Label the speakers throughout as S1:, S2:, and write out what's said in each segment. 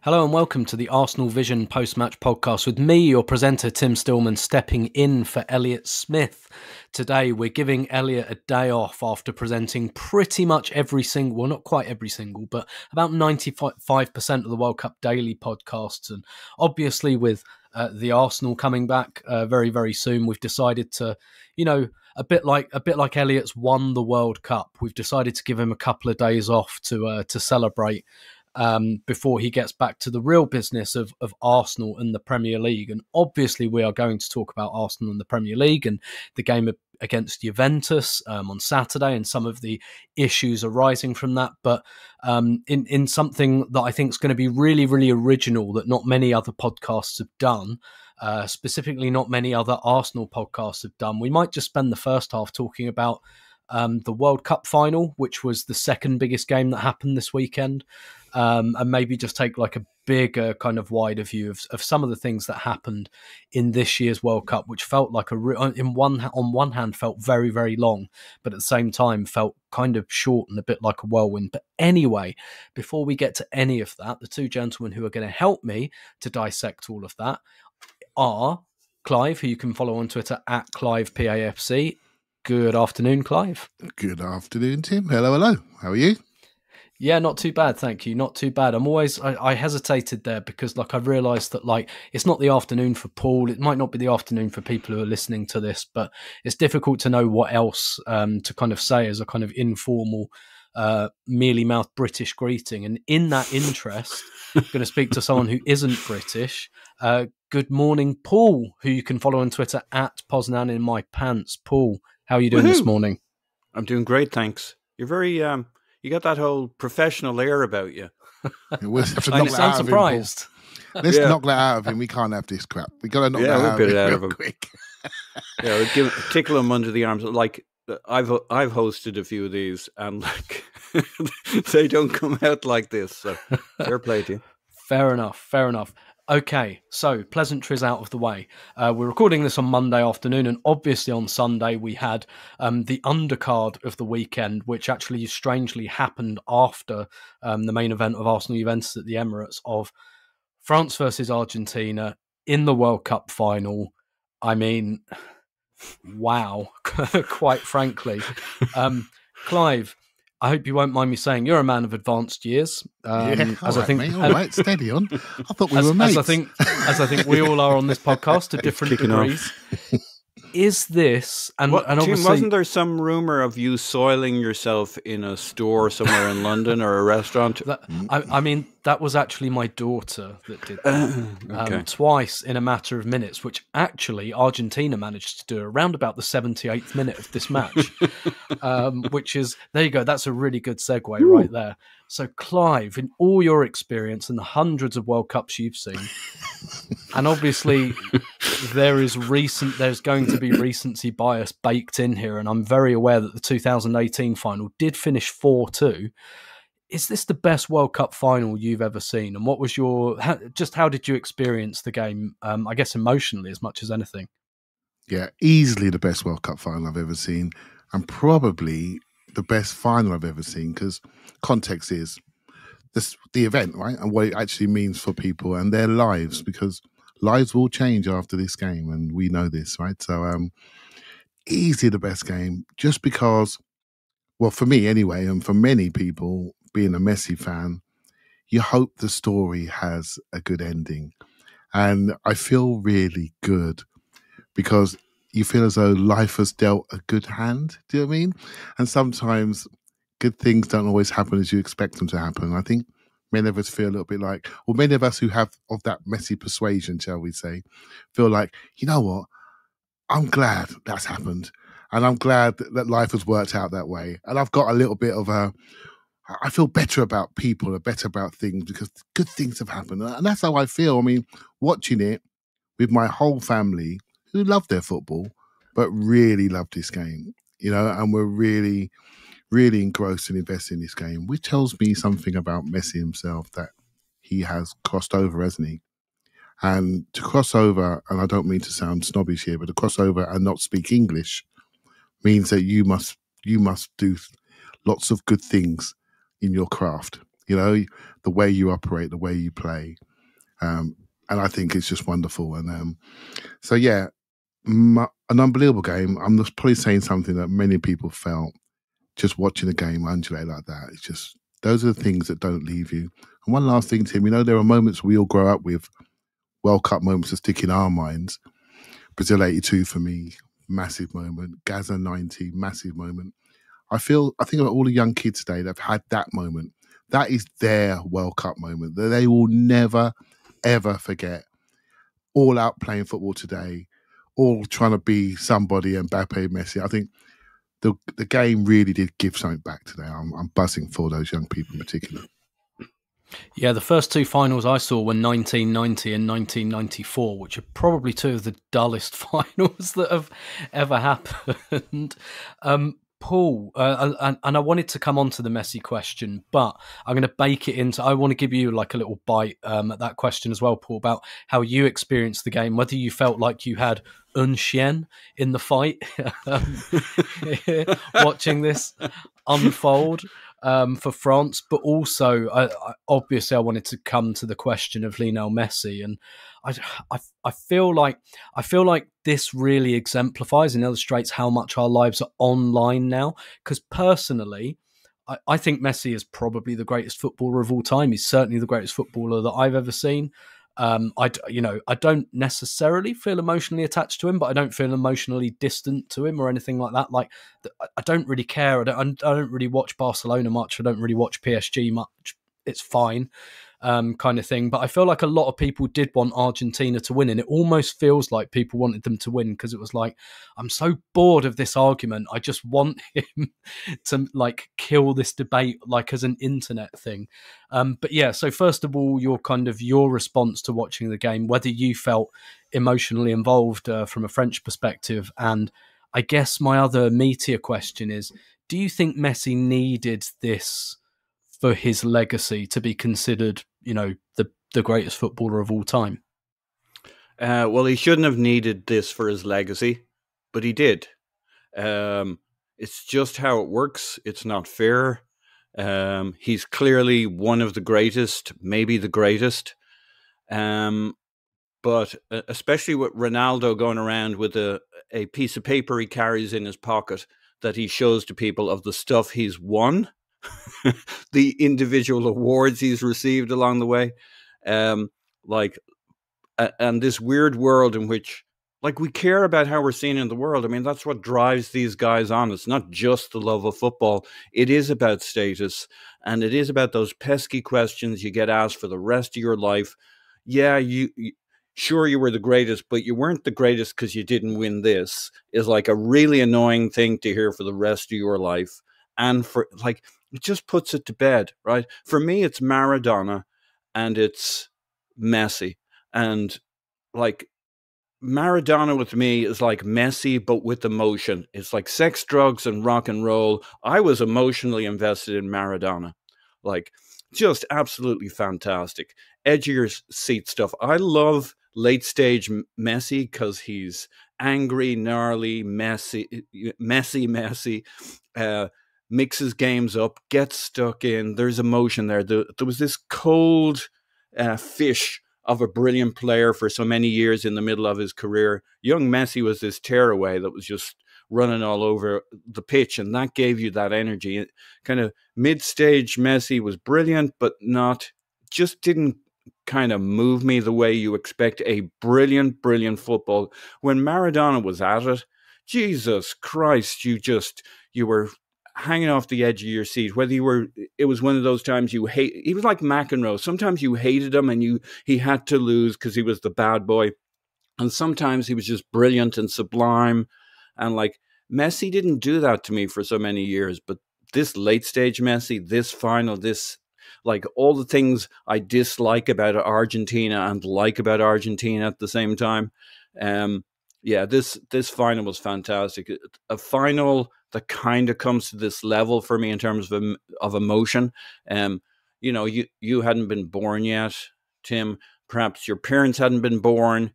S1: Hello and welcome to the ArsenalVision post-match podcast with me, your presenter, Tim Stillman, stepping in for Elliot Smith. Today, we're giving Elliot a day off after presenting pretty much every single, well, not quite every single, but about 95% of the World Cup daily podcasts. And obviously with the Arsenal coming back very, very soon, we've decided to, a bit like Elliot's won the World Cup. We've decided to give him a couple of days off to celebrate before he gets back to the real business of Arsenal and the Premier League. And obviously we are going to talk about Arsenal and the Premier League and the game against Juventus on Saturday and some of the issues arising from that. But in something that I think is going to be really, really original that not many other podcasts have done, specifically not many other Arsenal podcasts have done, we might just spend the first half talking about the World Cup final, which was the second biggest game that happened this weekend, and maybe just take like a bigger kind of wider view of some of the things that happened in this year's World Cup, which felt like on one hand felt very, very long, but at the same time felt kind of short and a bit like a whirlwind. But anyway, before we get to any of that, the two gentlemen who are going to help me to dissect all of that are Clive, who you can follow on Twitter at ClivePAFC. Good afternoon, Clive.
S2: Good afternoon, Tim. Hello. How are you?
S1: Yeah, not too bad, thank you. Not too bad. I hesitated there because I realised that it's not the afternoon for Paul. It might not be the afternoon for people who are listening to this, but it's difficult to know what else to kind of say as a kind of informal, mealy-mouthed British greeting. And in that interest, I'm going to speak to someone who isn't British. Good morning, Paul, who you can follow on Twitter at Poznan in my pants. Paul, how are you doing this morning?
S3: I'm doing great, thanks. You're very, you got that whole professional air about you.
S2: We'll have to
S1: I sound surprised.
S2: Let's knock that out of him. We can't have this crap. We got to knock that out of him quick.
S3: Yeah, we'll tickle him under the arms. Like I've hosted a few of these, and they don't come out like this. So fair play to you.
S1: Fair enough. Okay, so pleasantries out of the way. We're recording this on Monday afternoon, and obviously on Sunday we had the undercard of the weekend, which actually strangely happened after the main event of Arsenal-Juventus at the Emirates, of France versus Argentina in the World Cup final. I mean, wow, quite frankly. Clive, I hope you won't mind me saying you're a man of advanced years.
S2: Mate, all right, steady on. I thought we were mates.
S1: As I think we all are on this podcast to different degrees. Is this and obviously,
S3: Tim, wasn't there some rumor of you soiling yourself in a store somewhere in London or a restaurant?
S1: I mean, that was actually my daughter that did that twice in a matter of minutes, which actually Argentina managed to do around about the 78th minute of this match, which is, there you go, that's a really good segue right there. So Clive, in all your experience and the hundreds of World Cups you've seen, and obviously there's going to be recency bias baked in here, and I'm very aware that the 2018 final did finish 4-2. Is this the best World Cup final you've ever seen? And what was how did you experience the game, I guess emotionally as much as anything?
S2: Yeah, easily the best World Cup final I've ever seen, and probably the best final I've ever seen, because context is the event, right? And what it actually means for people and their lives, because lives will change after this game, and we know this, right? So easily the best game, just because, well, for me anyway, and for many people, being a Messi fan, you hope the story has a good ending. And I feel really good because you feel as though life has dealt a good hand. Do you know what I mean? And sometimes good things don't always happen as you expect them to happen. I think many of us feel a little bit like, or many of us who have of that Messi persuasion, shall we say, feel like, you know what? I'm glad that's happened. And I'm glad that life has worked out that way. And I've got a little bit of I feel better about people, better about things, because good things have happened. And that's how I feel. I mean, watching it with my whole family, who love their football, but really love this game, and we're really, really engrossed and invested in this game, which tells me something about Messi himself, that he has crossed over, hasn't he? And to cross over, and I don't mean to sound snobbish here, but to cross over and not speak English means that you must do lots of good things in your craft. You know, the way you operate, the way you play. And I think it's just wonderful. And so, yeah, an unbelievable game. I'm just probably saying something that many people felt just watching a game undulate like that. It's just, those are the things that don't leave you. And one last thing, Tim, you know, there are moments we all grow up with, World Cup moments that stick in our minds. Brazil 82 for me, massive moment. Gaza 90, massive moment. I think about all the young kids today that have had that moment. That is their World Cup moment that they will never, ever forget. All out playing football today, all trying to be somebody, Mbappe, Messi. I think the game really did give something back today. I'm buzzing for those young people in particular.
S1: Yeah, the first two finals I saw were 1990 and 1994, which are probably two of the dullest finals that have ever happened. Paul, and I wanted to come on to the Messi question, but I'm going to bake it into, I want to give you like a little bite at that question as well, Paul, about how you experienced the game, whether you felt like you had un chien in the fight, watching this unfold for France, but also obviously I wanted to come to the question of Lionel Messi, and I feel like this really exemplifies and illustrates how much our lives are online now. Because personally, I think Messi is probably the greatest footballer of all time. He's certainly the greatest footballer that I've ever seen. I don't necessarily feel emotionally attached to him, but I don't feel emotionally distant to him or anything like that. Like, I don't really care. I don't really watch Barcelona much. I don't really watch PSG much. It's fine. Kind of thing. But I feel like a lot of people did want Argentina to win, and it almost feels like people wanted them to win because it was like, I'm so bored of this argument. I just want him to like kill this debate like as an internet thing. But yeah, so first of all, your response to watching the game, whether you felt emotionally involved from a French perspective, and I guess my other meatier question is, do you think Messi needed this for his legacy to be considered, the greatest footballer of all time?
S3: Well, he shouldn't have needed this for his legacy, but he did. It's just how it works. It's not fair. He's clearly one of the greatest, maybe the greatest. But especially with Ronaldo going around with a piece of paper he carries in his pocket that he shows to people of the stuff he's won, the individual awards he's received along the way, and this weird world in which, like, we care about how we're seen in the world. I mean, that's what drives these guys on. It's not just the love of football. It is about status, and it is about those pesky questions you get asked for the rest of your life. Yeah, sure, you were the greatest, but you weren't the greatest because you didn't win this, is like a really annoying thing to hear for the rest of your life. And for like, it just puts it to bed, right? For me, it's Maradona and it's Messi. And like, Maradona with me is like Messi, but with emotion. It's like sex, drugs, and rock and roll. I was emotionally invested in Maradona. Like, just absolutely fantastic. Edge of your seat stuff. I love late stage Messi because he's angry, gnarly, messy, mixes games up, gets stuck in. There's emotion there. There was this cold fish of a brilliant player for so many years in the middle of his career. Young Messi was this tearaway that was just running all over the pitch, and that gave you that energy. Kind of mid-stage Messi was brilliant, but just didn't kind of move me the way you expect a brilliant football. When Maradona was at it, Jesus Christ, you were hanging off the edge of your seat. It was one of those times he was like McEnroe. Sometimes you hated him and he had to lose because he was the bad boy. And sometimes he was just brilliant and sublime. And like, Messi didn't do that to me for so many years, but this late stage Messi, this final, this, like, all the things I dislike about Argentina and like about Argentina at the same time. This final was fantastic. A final that kind of comes to this level for me in terms of emotion. You hadn't been born yet, Tim. Perhaps your parents hadn't been born.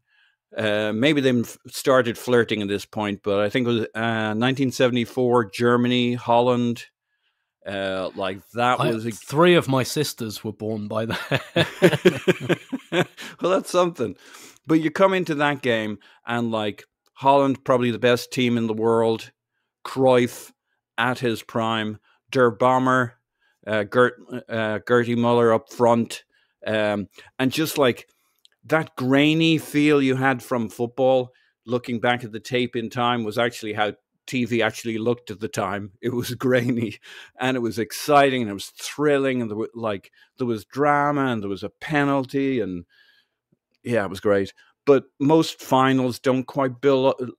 S3: Maybe they started flirting at this point, but I think it was 1974, Germany, Holland. Like that was
S1: three of my sisters were born by then.
S3: Well, that's something. But you come into that game and like Holland, probably the best team in the world, Cruyff at his prime, Der Bomber, Gertie Muller up front, and just like that grainy feel you had from football, looking back at the tape in time, was actually how TV actually looked at the time. It was grainy, and it was exciting, and it was thrilling, and there was drama, and there was a penalty, and yeah, it was great. But most finals don't quite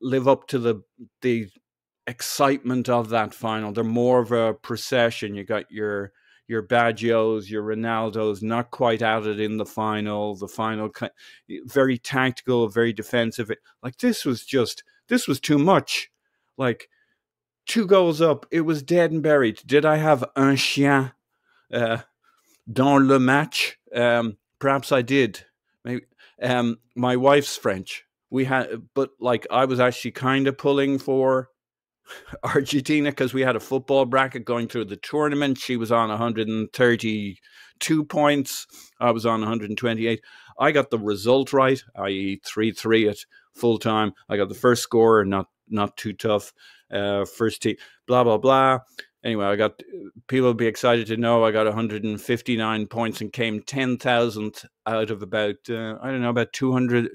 S3: live up to the excitement of that final. They're more of a procession. You got your Baggios, your Ronaldos, not quite at it in the final. The final, very tactical, very defensive. Like this was too much. Like 2 goals up, it was dead and buried. Did I have un chien dans le match? Perhaps I did. Maybe. My wife's French. But like I was actually kind of pulling for Argentina because we had a football bracket going through the tournament. She was on 132 points. I was on 128. I got the result right, i.e. 3-3 at full time. I got the first score, not too tough. First team, blah, blah, blah. Anyway, people will be excited to know I got 159 points and came 10,000th out of about 200,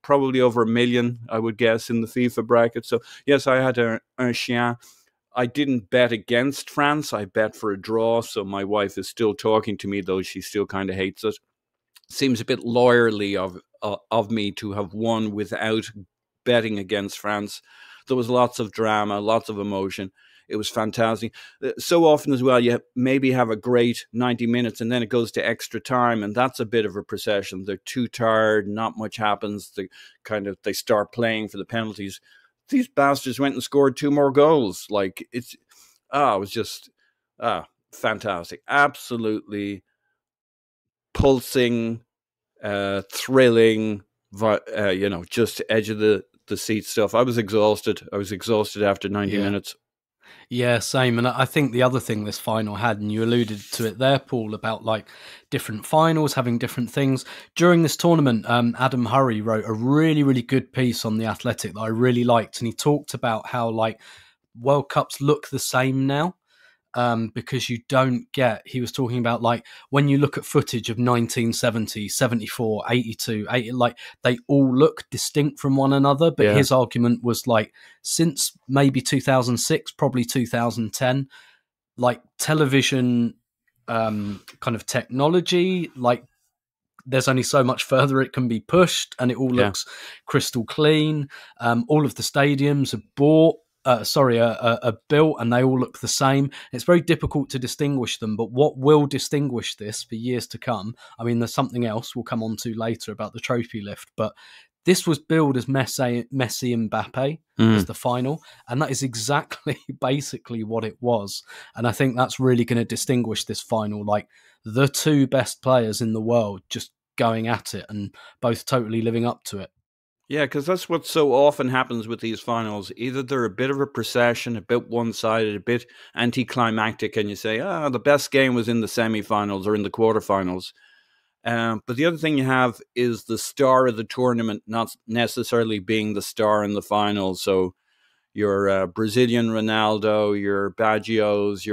S3: probably over 1 million, I would guess, in the FIFA bracket. So, yes, I had un chien. I didn't bet against France. I bet for a draw. So my wife is still talking to me, though she still kind of hates it. Seems a bit lawyerly of me to have won without betting against France. There was lots of drama, lots of emotion. It was fantastic. So often as well, you maybe have a great 90 minutes and then it goes to extra time, and that's a bit of a procession. They're too tired, not much happens. They start playing for the penalties. These bastards went and scored 2 more goals. Like it was just fantastic. Absolutely pulsing, thrilling, just edge of the seat stuff. I was exhausted. After 90 minutes.
S1: Yeah, same. And I think the other thing this final had, and you alluded to it there, Paul, about like different finals having different things. During this tournament, Adam Hurrey wrote a really, really good piece on The Athletic that I really liked. And he talked about how like World Cups look the same now. Because he was talking about like when you look at footage of 1970, 74, 82, 80, like they all look distinct from one another. But his argument was like since maybe 2006, probably 2010, like television kind of technology, like there's only so much further it can be pushed and it all looks crystal clean. All of the stadiums are built and they all look the same. It's very difficult to distinguish them, but what will distinguish this for years to come, I mean, there's something else we'll come on to later about the trophy lift, but this was billed as Messi and Mbappe as the final, and that is basically what it was. And I think that's really going to distinguish this final, like the 2 best players in the world just going at it and both totally living up to it.
S3: Yeah, because that's what so often happens with these finals. Either they're a bit of a procession, a bit one-sided, a bit anticlimactic, and you say, the best game was in the semi-finals or in the quarterfinals. But the other thing you have is the star of the tournament not necessarily being the star in the final. So your Brazilian Ronaldo, your Baggios,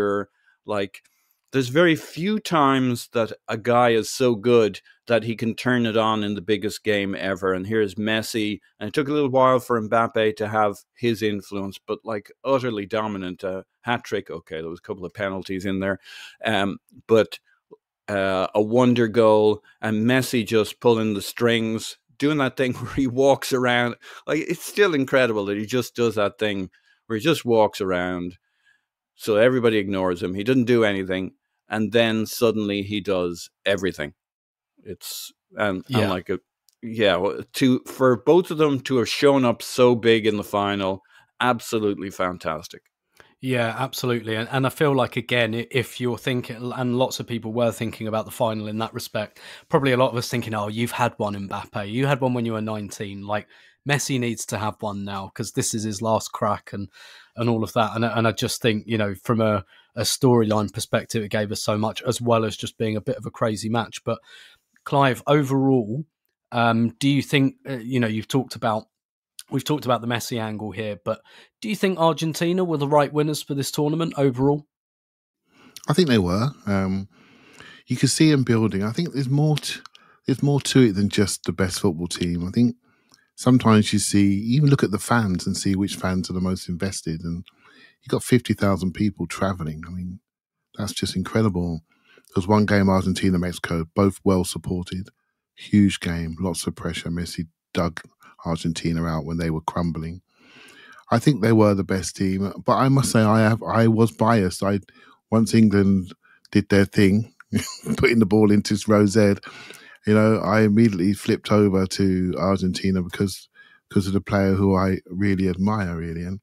S3: there's very few times that a guy is so good that he can turn it on in the biggest game ever. And here's Messi. And it took a little while for Mbappe to have his influence, but like utterly dominant. Hat-trick. Okay, there was a couple of penalties in there. But a wonder goal, and Messi just pulling the strings, doing that thing where he walks around. Like, it's still incredible that he just does that thing where he just walks around. So everybody ignores him. He doesn't do anything. And then suddenly he does everything. For both of them to have shown up so big in the final, absolutely fantastic.
S1: Yeah, absolutely. And I feel like, again, if you're thinking, and lots of people were thinking about the final in that respect, probably a lot of us thinking, you've had one, Mbappe. You had one when you were 19. Like, Messi needs to have one now because this is his last crack and all of that. And I just think, you know, from a storyline perspective, it gave us so much, as well as just being a bit of a crazy match. But Clive, overall, do you think, you know, we've talked about the Messi angle here, but do you think Argentina were the right winners for this tournament overall?
S2: I think they were. You can see them building. I think there's more to it than just the best football team. I think sometimes you even look at the fans and see which fans are the most invested. And you got 50,000 people traveling. I mean, that's just incredible. There was one game, Argentina, Mexico, both well supported. Huge game, lots of pressure. Messi dug Argentina out when they were crumbling. I think they were the best team, but I must say I was biased. Once England did their thing, putting the ball into row Z, you know, I immediately flipped over to Argentina because of the player who I really admire, really. And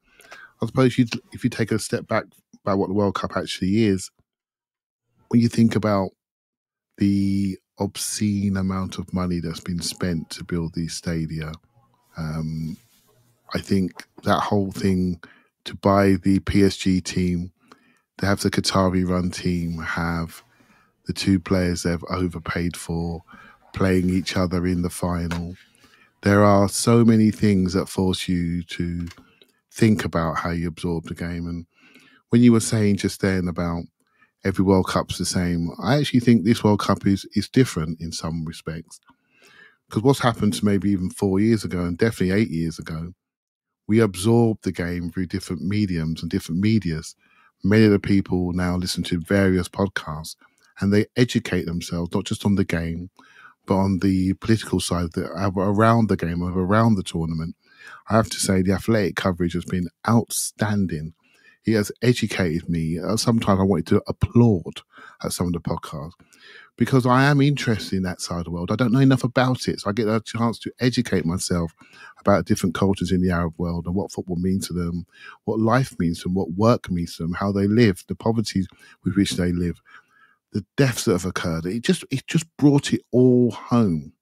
S2: I suppose if you take a step back about what the World Cup actually is, when you think about the obscene amount of money that's been spent to build these stadia, I think that whole thing to buy the PSG team, to have the Qatari-run team, have the two players they've overpaid for playing each other in the final. There are so many things that force you to think about how you absorb the game. And when you were saying just then about every World Cup's the same, I actually think this World Cup is different in some respects. Because what's happened to maybe even 4 years ago, and definitely 8 years ago, we absorbed the game through different mediums and different medias. Many of the people now listen to various podcasts and they educate themselves, not just on the game, but on the political side around the game, around the tournament. I have to say the athletic coverage has been outstanding. It has educated me. Sometimes I wanted to applaud at some of the podcasts because I am interested in that side of the world. I don't know enough about it, so I get a chance to educate myself about different cultures in the Arab world and what football means to them, what life means to them, what work means to them, how they live, the poverty with which they live, the deaths that have occurred. It just brought it all home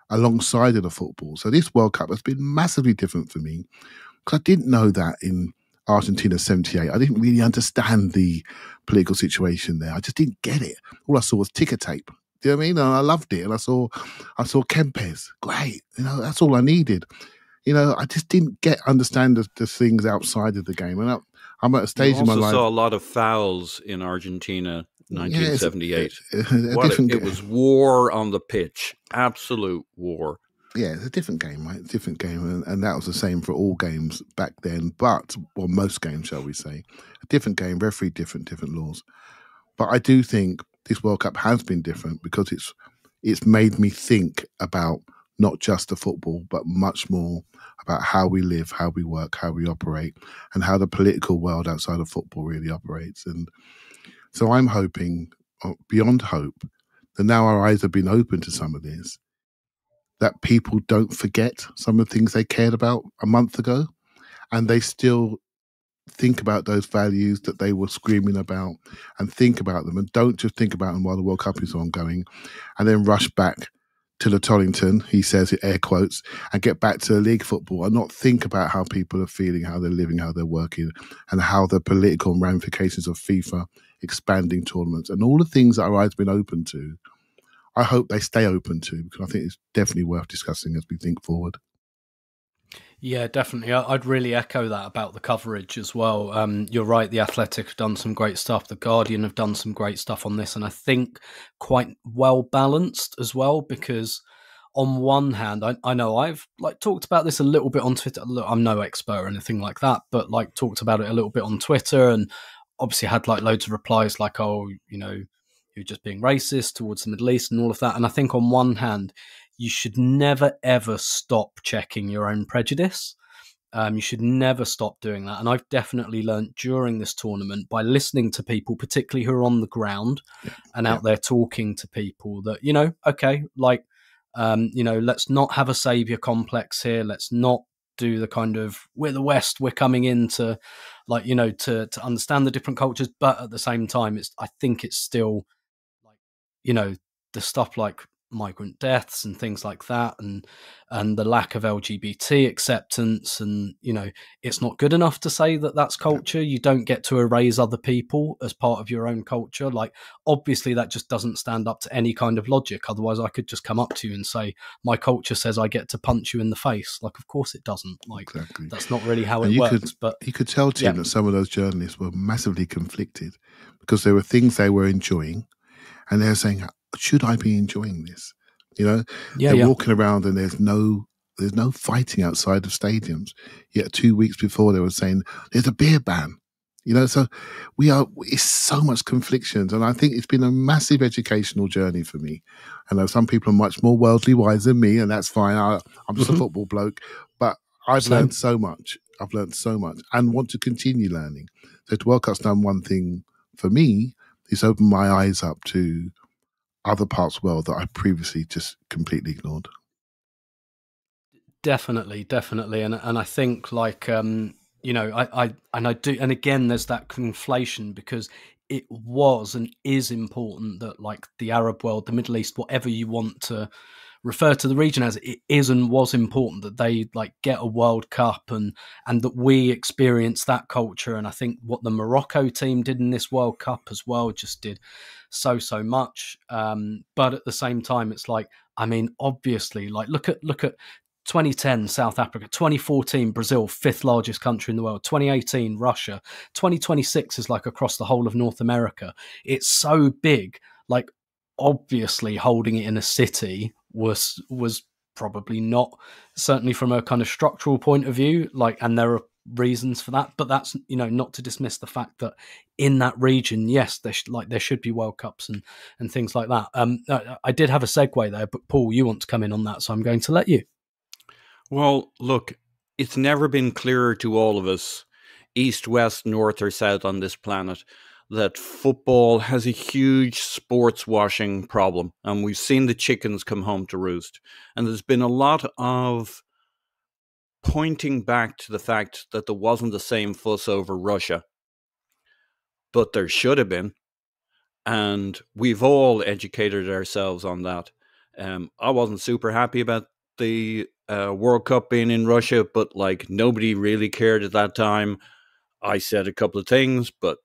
S2: alongside of the football. So this World Cup has been massively different for me because I didn't know that in Argentina 78. I didn't really understand the political situation there. I just didn't get it. All I saw was ticker tape. Do you know what I mean? And I loved it. And I saw Kempes. Great. You know, that's all I needed. You know, I just didn't understand the things outside of the game. And I'm at a stage in my life.
S3: You also saw a lot of fouls in Argentina 1978. It was war on the pitch. Absolute war.
S2: Yeah, it's a different game, right? Different game. And that was the same for all games back then. But, well, most games, shall we say. A different game, referee different laws. But I do think this World Cup has been different because it's made me think about not just the football, but much more about how we live, how we work, how we operate, and how the political world outside of football really operates. And so I'm hoping, beyond hope, that now our eyes have been open to some of this, that people don't forget some of the things they cared about a month ago, and they still think about those values that they were screaming about and think about them, and don't just think about them while the World Cup is ongoing and then rush back to the Tollington, he says it air quotes, and get back to the league football and not think about how people are feeling, how they're living, how they're working, and how the political ramifications of FIFA expanding tournaments and all the things that our eyes have been open to. I hope they stay open to, because I think it's definitely worth discussing as we think forward.
S1: Yeah, definitely. I'd really echo that about the coverage as well. You're right, The Athletic have done some great stuff. The Guardian have done some great stuff on this, and I think quite well balanced as well, because on one hand, I know I've talked about this a little bit on Twitter. Look, I'm no expert or anything like that, but talked about it a little bit on Twitter, and obviously had loads of replies like, oh, you know, you're just being racist towards the Middle East and all of that. And I think on one hand, you should never, ever stop checking your own prejudice. You should never stop doing that. And I've definitely learned during this tournament by listening to people, particularly who are on the ground and out there talking to people, that, you know, okay, you know, let's not have a savior complex here. Let's not do the kind of, we're the West, we're coming in to, you know, to understand the different cultures. But at the same time, I think it's still, you know, the stuff like migrant deaths and things like that, and the lack of LGBT acceptance. And it's not good enough to say that that's culture. You don't get to erase other people as part of your own culture. Like, obviously that just doesn't stand up to any kind of logic. Otherwise I could just come up to you and say, my culture says I get to punch you in the face. Like, of course it doesn't. Like, exactly. That's not really how it works. But
S2: you could tell, Tim, that some of those journalists were massively conflicted, because there were things they were enjoying and they're saying, should I be enjoying this? They're walking around and there's no fighting outside of stadiums. Yet 2 weeks before they were saying there's a beer ban. So it's so much conflictions, and I think it's been a massive educational journey for me. I know some people are much more worldly wise than me, and that's fine. I'm just a football bloke, but I've learned so much. And want to continue learning. So the World Cup's done one thing for me. It's opened my eyes up to other parts of the world that I previously just completely ignored.
S1: Definitely. And I think, like, I do. And again, there's that conflation, because it was and is important that, like, the Arab world, the Middle East, whatever you want to refer to the region as, it is and was important that they, like, get a World Cup and that we experience that culture. And I think what the Morocco team did in this World Cup as well just did so much. But at the same time, it's like, I mean, obviously, like, look at 2010 South Africa, 2014 Brazil, 5th largest country in the world, 2018 Russia, 2026 is like across the whole of North America. It's so big. Like, obviously holding it in a city was probably not, certainly from a kind of structural point of view, like, and there are reasons for that, but that's, not to dismiss the fact that in that region, yes, there should be World Cups and things like that. I did have a segue there, but Paul, you want to come in on that, so I'm going to let you.
S3: Well, look, it's never been clearer to all of us, east, west, north or south on this planet, that football has a huge sports washing problem. And we've seen the chickens come home to roost. And there's been a lot of pointing back to the fact that there wasn't the same fuss over Russia. But there should have been. And we've all educated ourselves on that. I wasn't super happy about the World Cup being in Russia, but, like, nobody really cared at that time. I said a couple of things, but,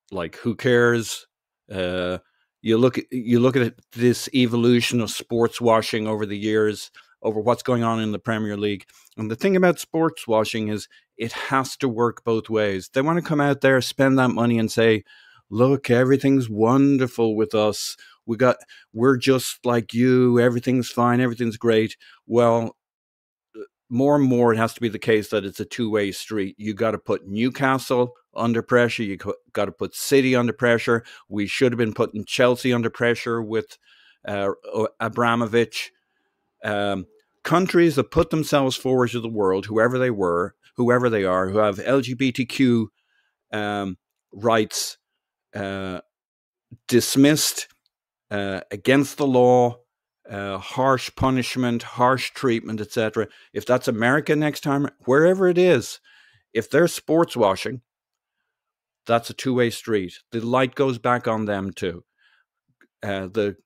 S3: like, who cares? You look at this evolution of sports washing over the years, over what's going on in the Premier League. And the thing about sports washing is it has to work both ways. They want to come out there, spend that money and say, look, everything's wonderful with us. We're just like you. Everything's fine. Everything's great. Well, more and more it has to be the case that it's a two-way street. You got to put Newcastle under pressure. You got to put City under pressure. We should have been putting Chelsea under pressure with Abramovich. Countries that put themselves forward to the world, whoever they are, who have LGBTQ rights dismissed, against the law, harsh punishment, harsh treatment, etc. If that's America next time, wherever it is, if they're sports washing, that's a two-way street. The light goes back on them too. The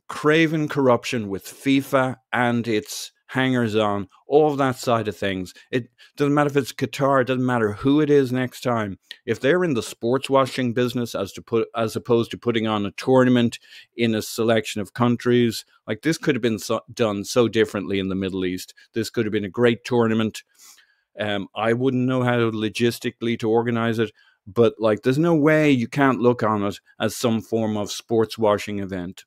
S3: craven corruption with FIFA and its hangers-on, all of that side of things. It doesn't matter if it's Qatar, it doesn't matter who it is next time. If they're in the sports washing business as opposed to putting on a tournament in a selection of countries, like, this could have been done so differently in the Middle East. This could have been a great tournament. I wouldn't know how logistically to organize it, but, like, there's no way you can't look on it as some form of sports washing event.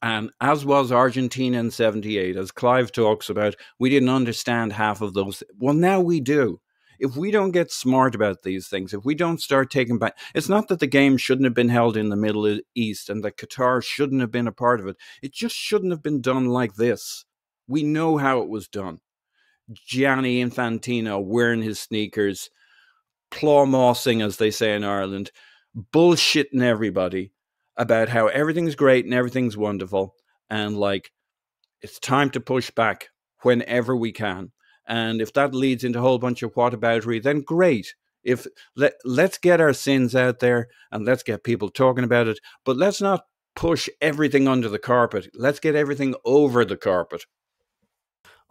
S3: And as was Argentina in 78, as Clive talks about, we didn't understand half of those. Well, now we do. If we don't get smart about these things, if we don't start taking back, it's not that the game shouldn't have been held in the Middle East and that Qatar shouldn't have been a part of it. It just shouldn't have been done like this. We know how it was done. Gianni Infantino wearing his sneakers, plawmossing, as they say in Ireland, bullshitting everybody about how everything's great and everything's wonderful, and, like, it's time to push back whenever we can. And if that leads into a whole bunch of whataboutery, then great. Let's get our sins out there and let's get people talking about it, but let's not push everything under the carpet. Let's get everything over the carpet.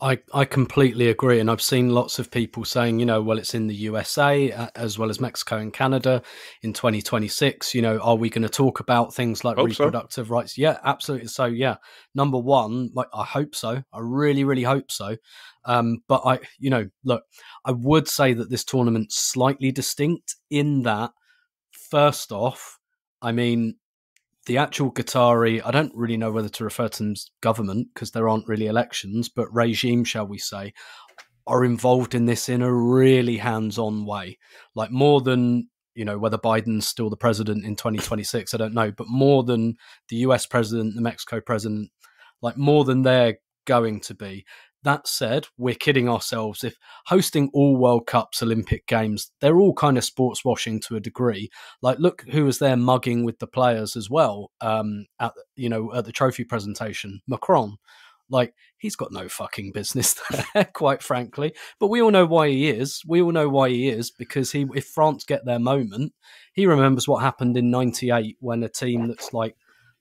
S1: I completely agree. And I've seen lots of people saying, well, it's in the USA as well as Mexico and Canada in 2026. Are we going to talk about things like reproductive rights? Yeah, absolutely. So, yeah, number one, I hope so. I really, really hope so. But look, I would say that this tournament's slightly distinct in that, first off, I mean, the actual Qatari, I don't really know whether to refer to them as government because there aren't really elections, but regime, shall we say, are involved in this in a really hands-on way. Like more than, whether Biden's still the president in 2026, I don't know, but more than the US president, the Mexico president, like more than they're going to be. That said, we're kidding ourselves. If hosting all World Cups, Olympic Games, they're all kind of sports washing to a degree. Like, look who was there mugging with the players as well at the trophy presentation. Macron. Like, he's got no fucking business there, quite frankly. But we all know why he is. We all know why he is, because if France get their moment, he remembers what happened in 98 when a team that's like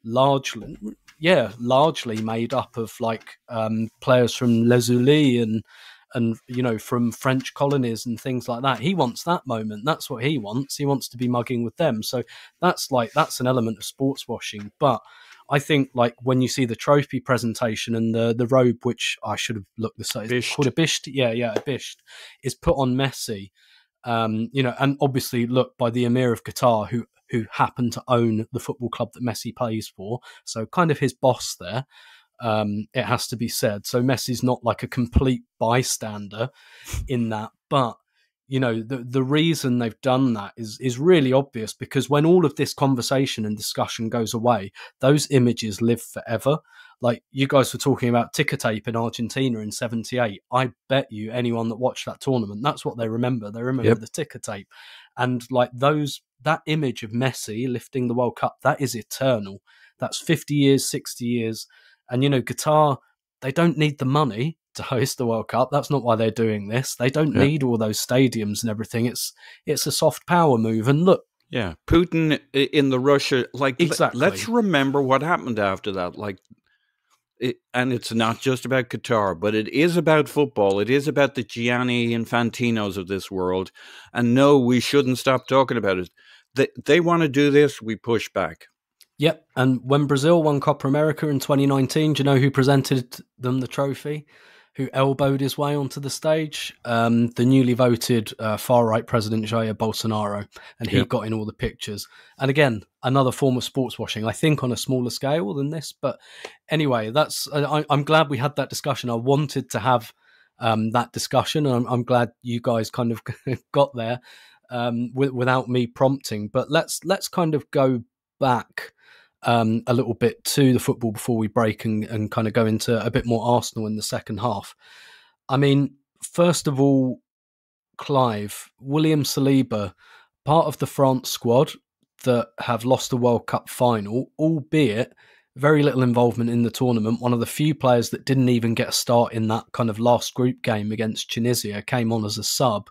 S1: largely made up of like players from Les Ulis and from French colonies and things like that. He wants that moment. That's what he wants. He wants to be mugging with them. So that's an element of sports washing. But I think like when you see the trophy presentation and the robe, which I should have looked this up, it's called a bisht. A bisht is put on Messi. And obviously look by the Emir of Qatar, who happened to own the football club that Messi plays for. So kind of his boss there, it has to be said. So Messi's not like a complete bystander in that. But, the reason they've done that is really obvious, because when all of this conversation and discussion goes away, those images live forever. Like you guys were talking about ticker tape in Argentina in 78. I bet you anyone that watched that tournament, that's what they remember. They remember the ticker tape. And like that image of Messi lifting the World Cup, that is eternal. That's 50 years, 60 years. And, Qatar, they don't need the money to host the World Cup. That's not why they're doing this. They don't need all those stadiums and everything. It's a soft power move. And look.
S3: Yeah, Putin in the Russia, like,
S1: exactly.
S3: Let's remember what happened after that. Like, and it's not just about Qatar, but it is about football. It is about the Gianni Infantinos of this world. And no, we shouldn't stop talking about it. They want to do this, we push back.
S1: Yep. And when Brazil won Copa America in 2019, do you know who presented them the trophy? Who elbowed his way onto the stage? The newly voted far-right president, Jair Bolsonaro. And he got in all the pictures. And again, another form of sports washing, I think on a smaller scale than this. But anyway, I'm glad we had that discussion. I wanted to have that discussion. And I'm glad you guys kind of got there without me prompting. But let's kind of go back a little bit to the football before we break and kind of go into a bit more Arsenal in the second half. I mean, first of all, Clive, William Saliba, part of the France squad that have lost the World Cup final, albeit very little involvement in the tournament. One of the few players that didn't even get a start in that kind of last group game against Tunisia, came on as a sub.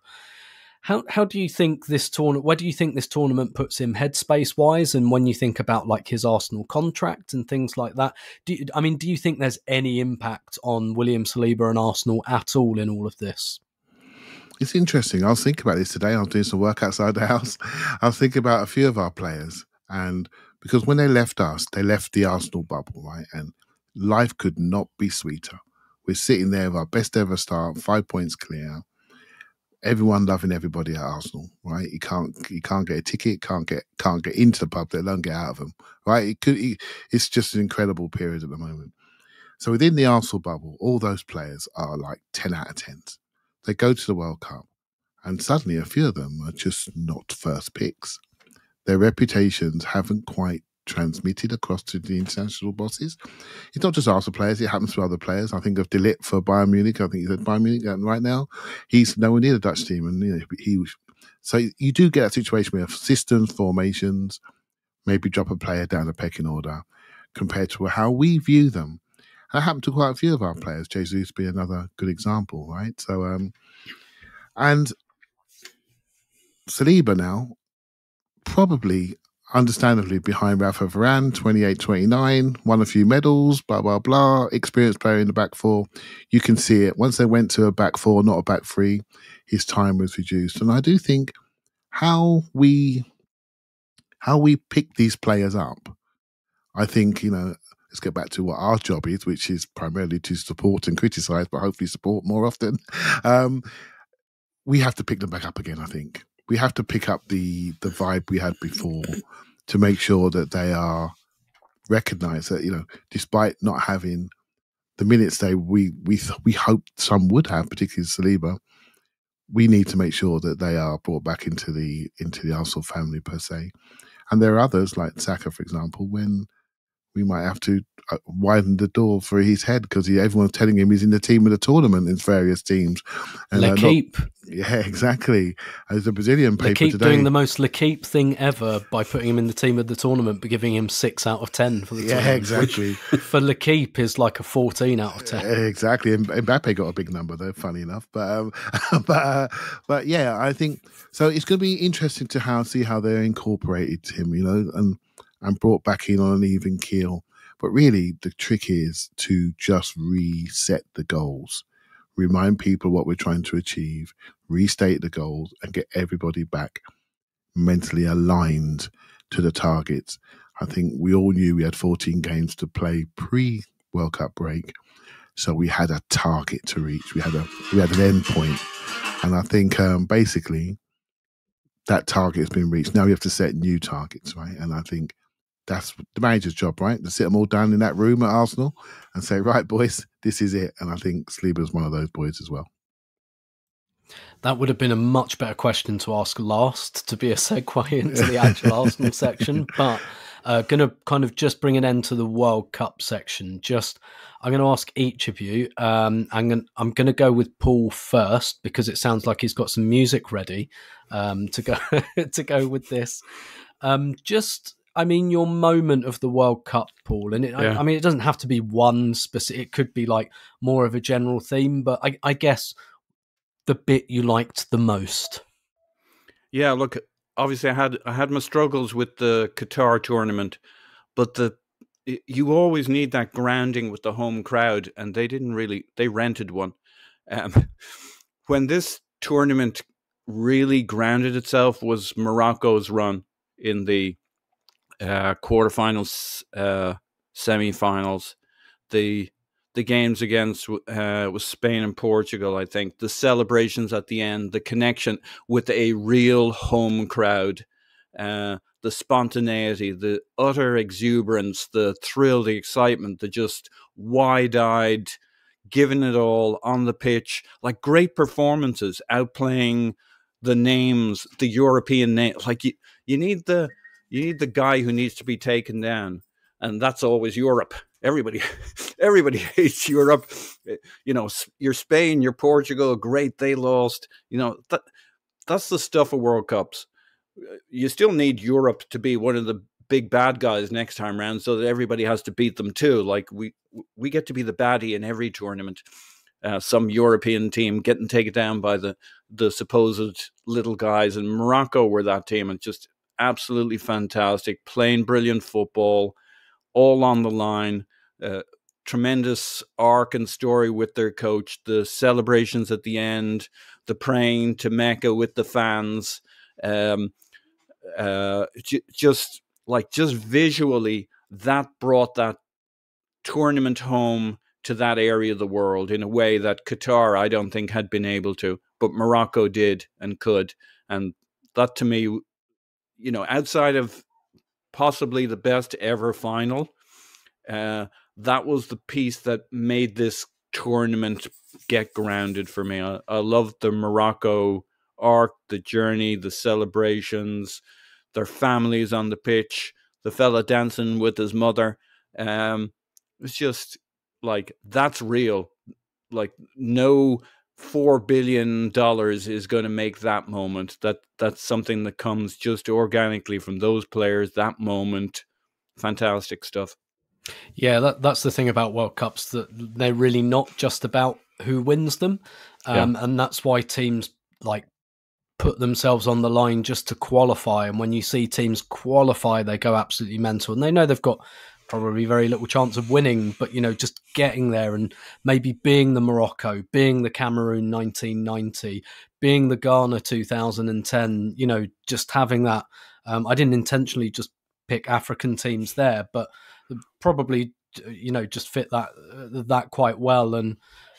S1: How do you think this tournament? Where do you think this tournament puts him headspace wise? And when you think about like his Arsenal contract and things like that, do you think there's any impact on William Saliba and Arsenal at all in all of this?
S2: It's interesting. I was thinking about this today. I was doing some work outside the house. I was thinking about a few of our players, and because when they left us, they left the Arsenal bubble, right? And life could not be sweeter. We're sitting there with our best ever start, 5 points clear. Everyone loving everybody at Arsenal, right? You can't get a ticket, can't get into the pub, let alone get out of them, right? It's just an incredible period at the moment. So within the Arsenal bubble, all those players are like 10 out of 10s. They go to the World Cup, and suddenly a few of them are just not first picks. Their reputations haven't quite transmitted across to the international bosses. It's not just Arsenal players, it happens to other players. I think of De Ligt for Bayern Munich. I think he's at Bayern Munich, and right now he's nowhere near the Dutch team. And so you do get a situation where systems, formations, maybe drop a player down the pecking order compared to how we view them. That happened to quite a few of our players. Jesus be another good example, right? So and Saliba now, probably, understandably behind Rafa Varane, 28-29, won a few medals, blah, blah, blah, experienced player in the back four. You can see it. Once they went to a back four, not a back three, his time was reduced. And I do think how we pick these players up, I think, let's get back to what our job is, which is primarily to support and criticise, but hopefully support more often. We have to pick them back up again, I think. We have to pick up the vibe we had before to make sure that they are recognised that, despite not having the minutes we hoped some would have, particularly Saliba, we need to make sure that they are brought back into the Arsenal family per se. And there are others like Saka, for example, when we might have to widen the door for his head because everyone's telling him he's in the team of the tournament in various teams. And
S1: L'Equipe.
S2: Yeah, exactly. As the Brazilian paper
S1: L'Equipe
S2: today,
S1: doing the most L'Equipe thing ever by putting him in the team of the tournament, but giving him 6 out of 10 for the tournament.
S2: Yeah, exactly.
S1: For L'Equipe is like a 14 out of 10.
S2: Exactly. And Mbappe got a big number though, funny enough. But yeah, I think so. It's going to be interesting to see how they incorporated him, and brought back in on an even keel. But really, the trick is to just reset the goals, remind people what we're trying to achieve, restate the goals, and get everybody back mentally aligned to the targets. I think we all knew we had 14 games to play pre-World Cup break, so we had a target to reach. We had an end point, and I think basically that target has been reached. Now we have to set new targets, right? And I think that's the manager's job, right? To sit them all down in that room at Arsenal and say, right, boys, this is it. And I think Saliba's one of those boys as well.
S1: That would have been a much better question to ask last, to be a segue into the actual Arsenal section. But going to kind of just bring an end to the World Cup section. I'm going to ask each of you. I'm going to go with Paul first because it sounds like he's got some music ready to go with this. Your moment of the World Cup, Paul, and it doesn't have to be one specific. It could be like more of a general theme, but I guess the bit you liked the most.
S3: Yeah, look, obviously I had my struggles with the Qatar tournament, but you always need that grounding with the home crowd, and they rented one. When this tournament really grounded itself was Morocco's run in the quarterfinals, semi-finals, the games against was Spain and Portugal. I think the celebrations at the end, the connection with a real home crowd, the spontaneity, the utter exuberance, the thrill, the excitement, the just wide-eyed, giving it all on the pitch, like great performances, outplaying the names, the European names. Like you need the guy who needs to be taken down, and that's always Europe. Everybody hates Europe. You're Spain, you're Portugal. Great, they lost. That's the stuff of World Cups. You still need Europe to be one of the big bad guys next time round, so that everybody has to beat them too. Like we get to be the baddie in every tournament. Some European team getting taken down by the supposed little guys, and Morocco were that team, and just absolutely fantastic, playing brilliant football, all on the line. Tremendous arc and story with their coach, the celebrations at the end, the praying to Mecca with the fans, just visually, that brought that tournament home to that area of the world in a way that Qatar, I don't think, had been able to, but Morocco did and could. And that, to me, outside of possibly the best ever final, that was the piece that made this tournament get grounded for me. I loved the Morocco arc, the journey, the celebrations, their families on the pitch, the fella dancing with his mother. It's just like, that's real. Like, no $4 billion is going to make that moment. That's something that comes just organically from those players, that moment. Fantastic stuff.
S1: Yeah, that's the thing about World Cups, that they're really not just about who wins them. And that's why teams like put themselves on the line just to qualify. And when you see teams qualify, they go absolutely mental. And they know they've got probably very little chance of winning, but, just getting there and maybe being the Morocco, being the Cameroon 1990, being the Ghana 2010, just having that. I didn't intentionally just pick African teams there, but probably, just fit that quite well. And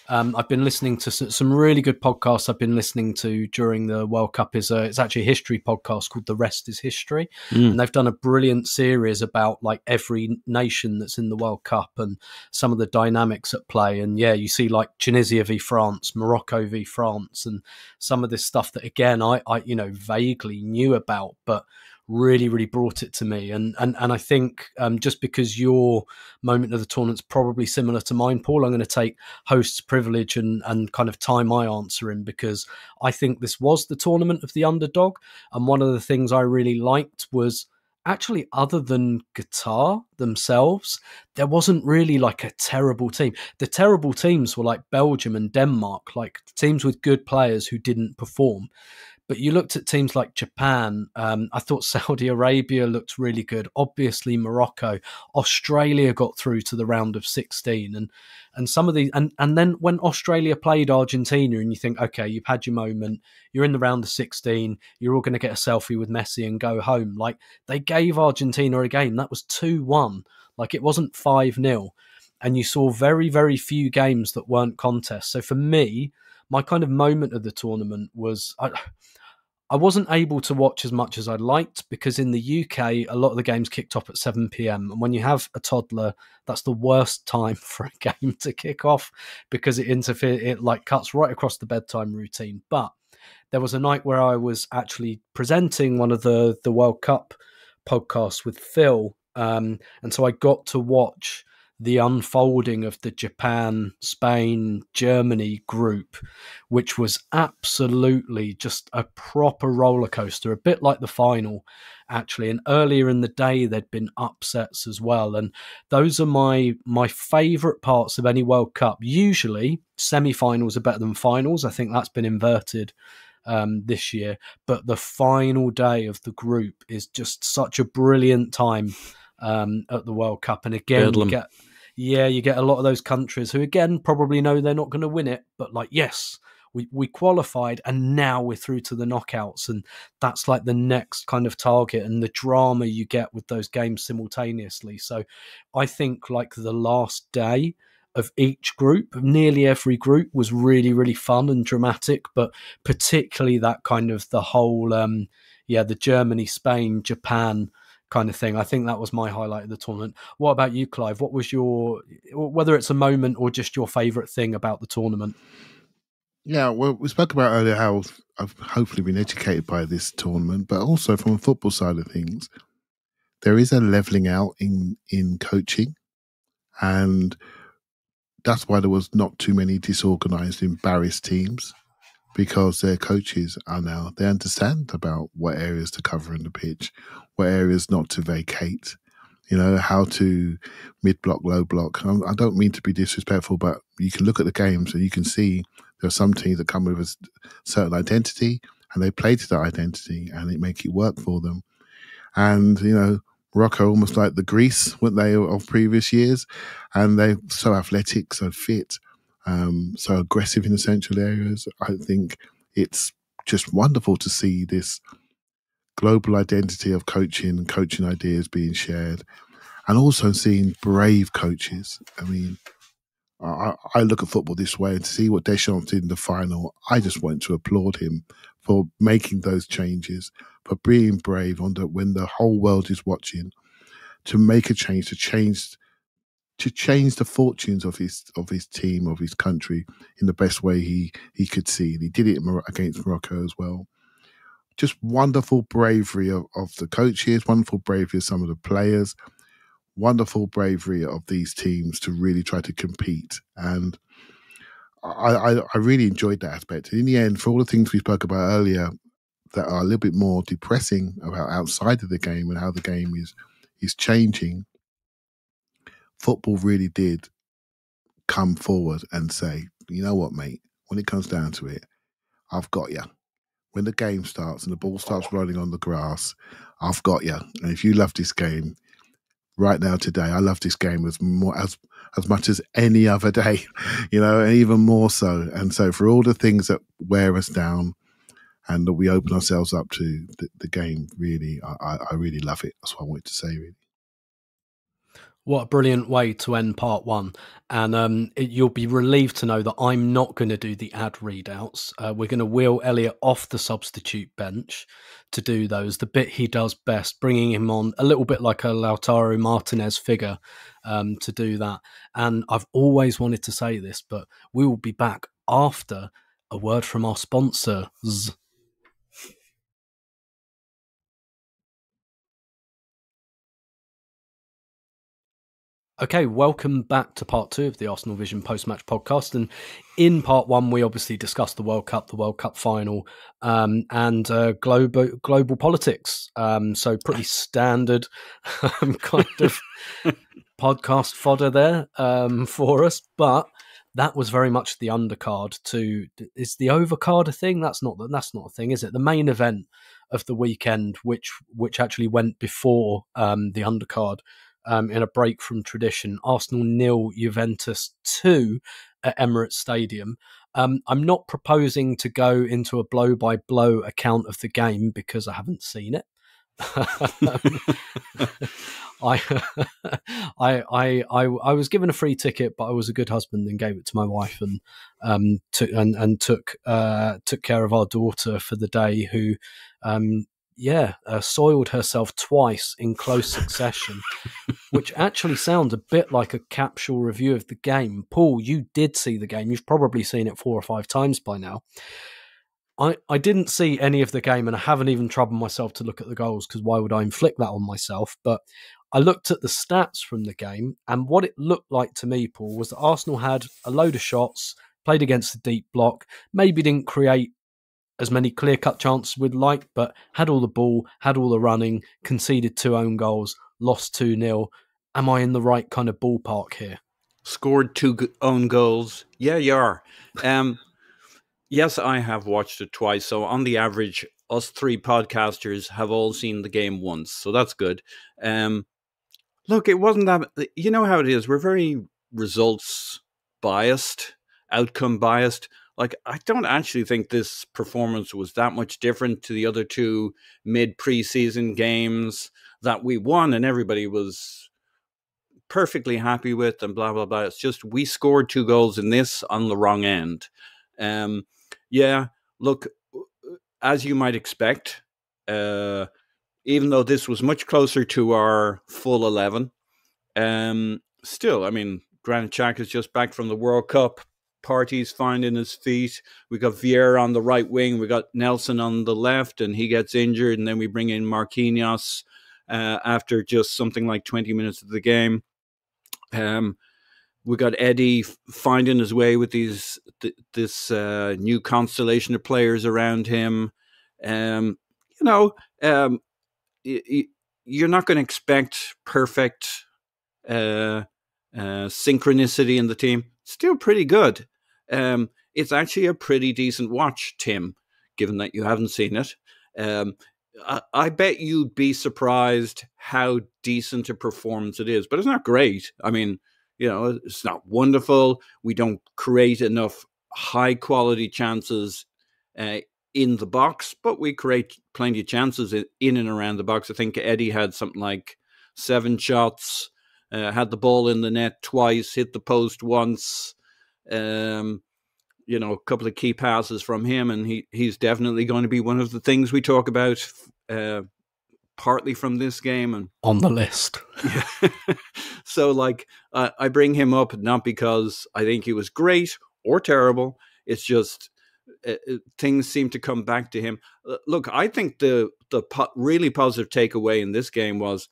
S1: I've been listening to some really good podcasts I've been listening to during the World Cup. It's actually a history podcast called The Rest is History. And they've done a brilliant series about like every nation that's in the World Cup and some of the dynamics at play. And yeah, you see like Tunisia v France, Morocco v France, and some of this stuff that, again, I vaguely knew about, but really, really brought it to me. And I think just because your moment of the tournament's probably similar to mine, Paul, I'm going to take host's privilege and kind of tie my answer in, because I think this was the tournament of the underdog. And one of the things I really liked was, actually, other than Qatar themselves, there wasn't really like a terrible team. The terrible teams were like Belgium and Denmark, like teams with good players who didn't perform. But you looked at teams like Japan. I thought Saudi Arabia looked really good. Obviously, Morocco, Australia got through to the round of 16, and some of these. And then when Australia played Argentina, and you think, okay, you've had your moment. You're in the round of 16. You're all going to get a selfie with Messi and go home. Like, they gave Argentina a game that was 2-1. Like, it wasn't 5-0. And you saw very, very few games that weren't contests. So for me, my kind of moment of the tournament was, I wasn't able to watch as much as I'd liked, because in the UK, a lot of the games kicked off at 7 p.m. And when you have a toddler, that's the worst time for a game to kick off, because it like cuts right across the bedtime routine. But there was a night where I was actually presenting one of the World Cup podcasts with Phil. And so I got to watch the unfolding of the Japan, Spain, Germany group, which was absolutely just a proper roller coaster, a bit like the final, actually. And earlier in the day, there'd been upsets as well. And those are my favourite parts of any World Cup. Usually, semi-finals are better than finals. I think that's been inverted this year. But the final day of the group is just such a brilliant time at the World Cup. And again, you get a lot of those countries who, again, probably know they're not going to win it, but like, yes, we qualified and now we're through to the knockouts. And that's like the next kind of target, and the drama you get with those games simultaneously. So I think like the last day of each group, nearly every group, was really, really fun and dramatic, but particularly that kind of the whole, the Germany, Spain, Japan kind of thing. I think that was my highlight of the tournament. What about you, Clive? What was whether it's a moment or just your favourite thing about the tournament?
S2: Yeah, well, we spoke about earlier how I've hopefully been educated by this tournament, but also from a football side of things, there is a levelling out in coaching, and that's why there was not too many disorganised, embarrassed teams, because their coaches they understand about what areas to cover in the pitch, what areas not to vacate, how to mid-block, low block. I don't mean to be disrespectful, but you can look at the games and you can see there are some teams that come with a certain identity and they play to that identity and it make it work for them. And, Morocco, almost like the Greece, weren't they, of previous years? And they're so athletic, so fit, so aggressive in essential areas. I think it's just wonderful to see this global identity of coaching and coaching ideas being shared, and also seeing brave coaches. I mean, I look at football this way, and to see what Deschamps did in the final, I just want to applaud him for making those changes, for being brave when the whole world is watching, to make a change, to change the fortunes of his team, of his country, in the best way he could see. And he did it against Morocco as well. Just wonderful bravery of the coaches, wonderful bravery of some of the players, wonderful bravery of these teams to really try to compete. And I really enjoyed that aspect. In the end, for all the things we spoke about earlier that are a little bit more depressing about outside of the game and how the game is changing, football really did come forward and say, you know what, mate, when it comes down to it, I've got you. when the game starts and the ball starts rolling on the grass, I've got you. And if you love this game right now today, I love this game as much as any other day, and even more so. And so for all the things that wear us down and that we open ourselves up to, the game, really, I really love it. That's what I wanted to say, really.
S1: What a brilliant way to end part one. And you'll be relieved to know that I'm not going to do the ad readouts. We're going to wheel Elliot off the substitute bench to do those, the bit he does best, bringing him on a little bit like a Lautaro Martinez figure to do that. And I've always wanted to say this, but we will be back after a word from our sponsors. Okay, welcome back to part two of the Arsenal Vision post-match podcast. And in part one, we obviously discussed the World Cup final, and global politics. So pretty standard kind of podcast fodder there for us. But that was very much the undercard to. Is the overcard a thing? That's not a thing, is it? The main event of the weekend, which actually went before the undercard. In a break from tradition, Arsenal 0, Juventus 2 at Emirates Stadium. I'm not proposing to go into a blow-by-blow account of the game because I haven't seen it. I was given a free ticket, but I was a good husband and gave it to my wife, and took care of our daughter for the day, who soiled herself twice in close succession, which actually sounds a bit like a capsule review of the game. Paul, you did see the game. You've probably seen it 4 or 5 times by now. I didn't see any of the game, and I haven't even troubled myself to look at the goals, because why would I inflict that on myself? But I looked at the stats from the game, and what it looked like to me, Paul, was that Arsenal had a load of shots, played against a deep block, maybe didn't create as many clear-cut chances we'd like, but had all the ball, had all the running, conceded 2 own goals, lost 2-0. Am I in the right kind of ballpark here?
S3: Scored 2 own goals. Yeah, you are. Yes, I have watched it twice. So on the average, us 3 podcasters have all seen the game once. So that's good. Look, it wasn't that... You know how it is. We're very results biased, outcome biased. Like, I don't actually think this performance was that much different to the other 2 mid-preseason games that we won and everybody was perfectly happy with and blah, blah, blah. It's just we scored 2 goals in this on the wrong end. Look, as you might expect, even though this was much closer to our full 11, still, I mean, Granit Xhaka is just back from the World Cup. Party's finding his feet. We got Vieira on the right wing. We got Nelson on the left, and he gets injured. And then we bring in Marquinhos after just something like 20 minutes of the game. We got Eddie finding his way with this new constellation of players around him. You're not going to expect perfect synchronicity in the team. Still pretty good. It's actually a pretty decent watch, Tim, given that you haven't seen it. I bet you'd be surprised how decent a performance it is, but it's not great. I mean, it's not wonderful. We don't create enough high quality chances in the box, but we create plenty of chances in and around the box. I think Eddie had something like 7 shots, had the ball in the net twice, hit the post once. A couple of key passes from him, and he's definitely going to be one of the things we talk about, partly from this game and
S1: on the list.
S3: So, I bring him up not because I think he was great or terrible. It's just things seem to come back to him. Look, I think the really positive takeaway in this game was,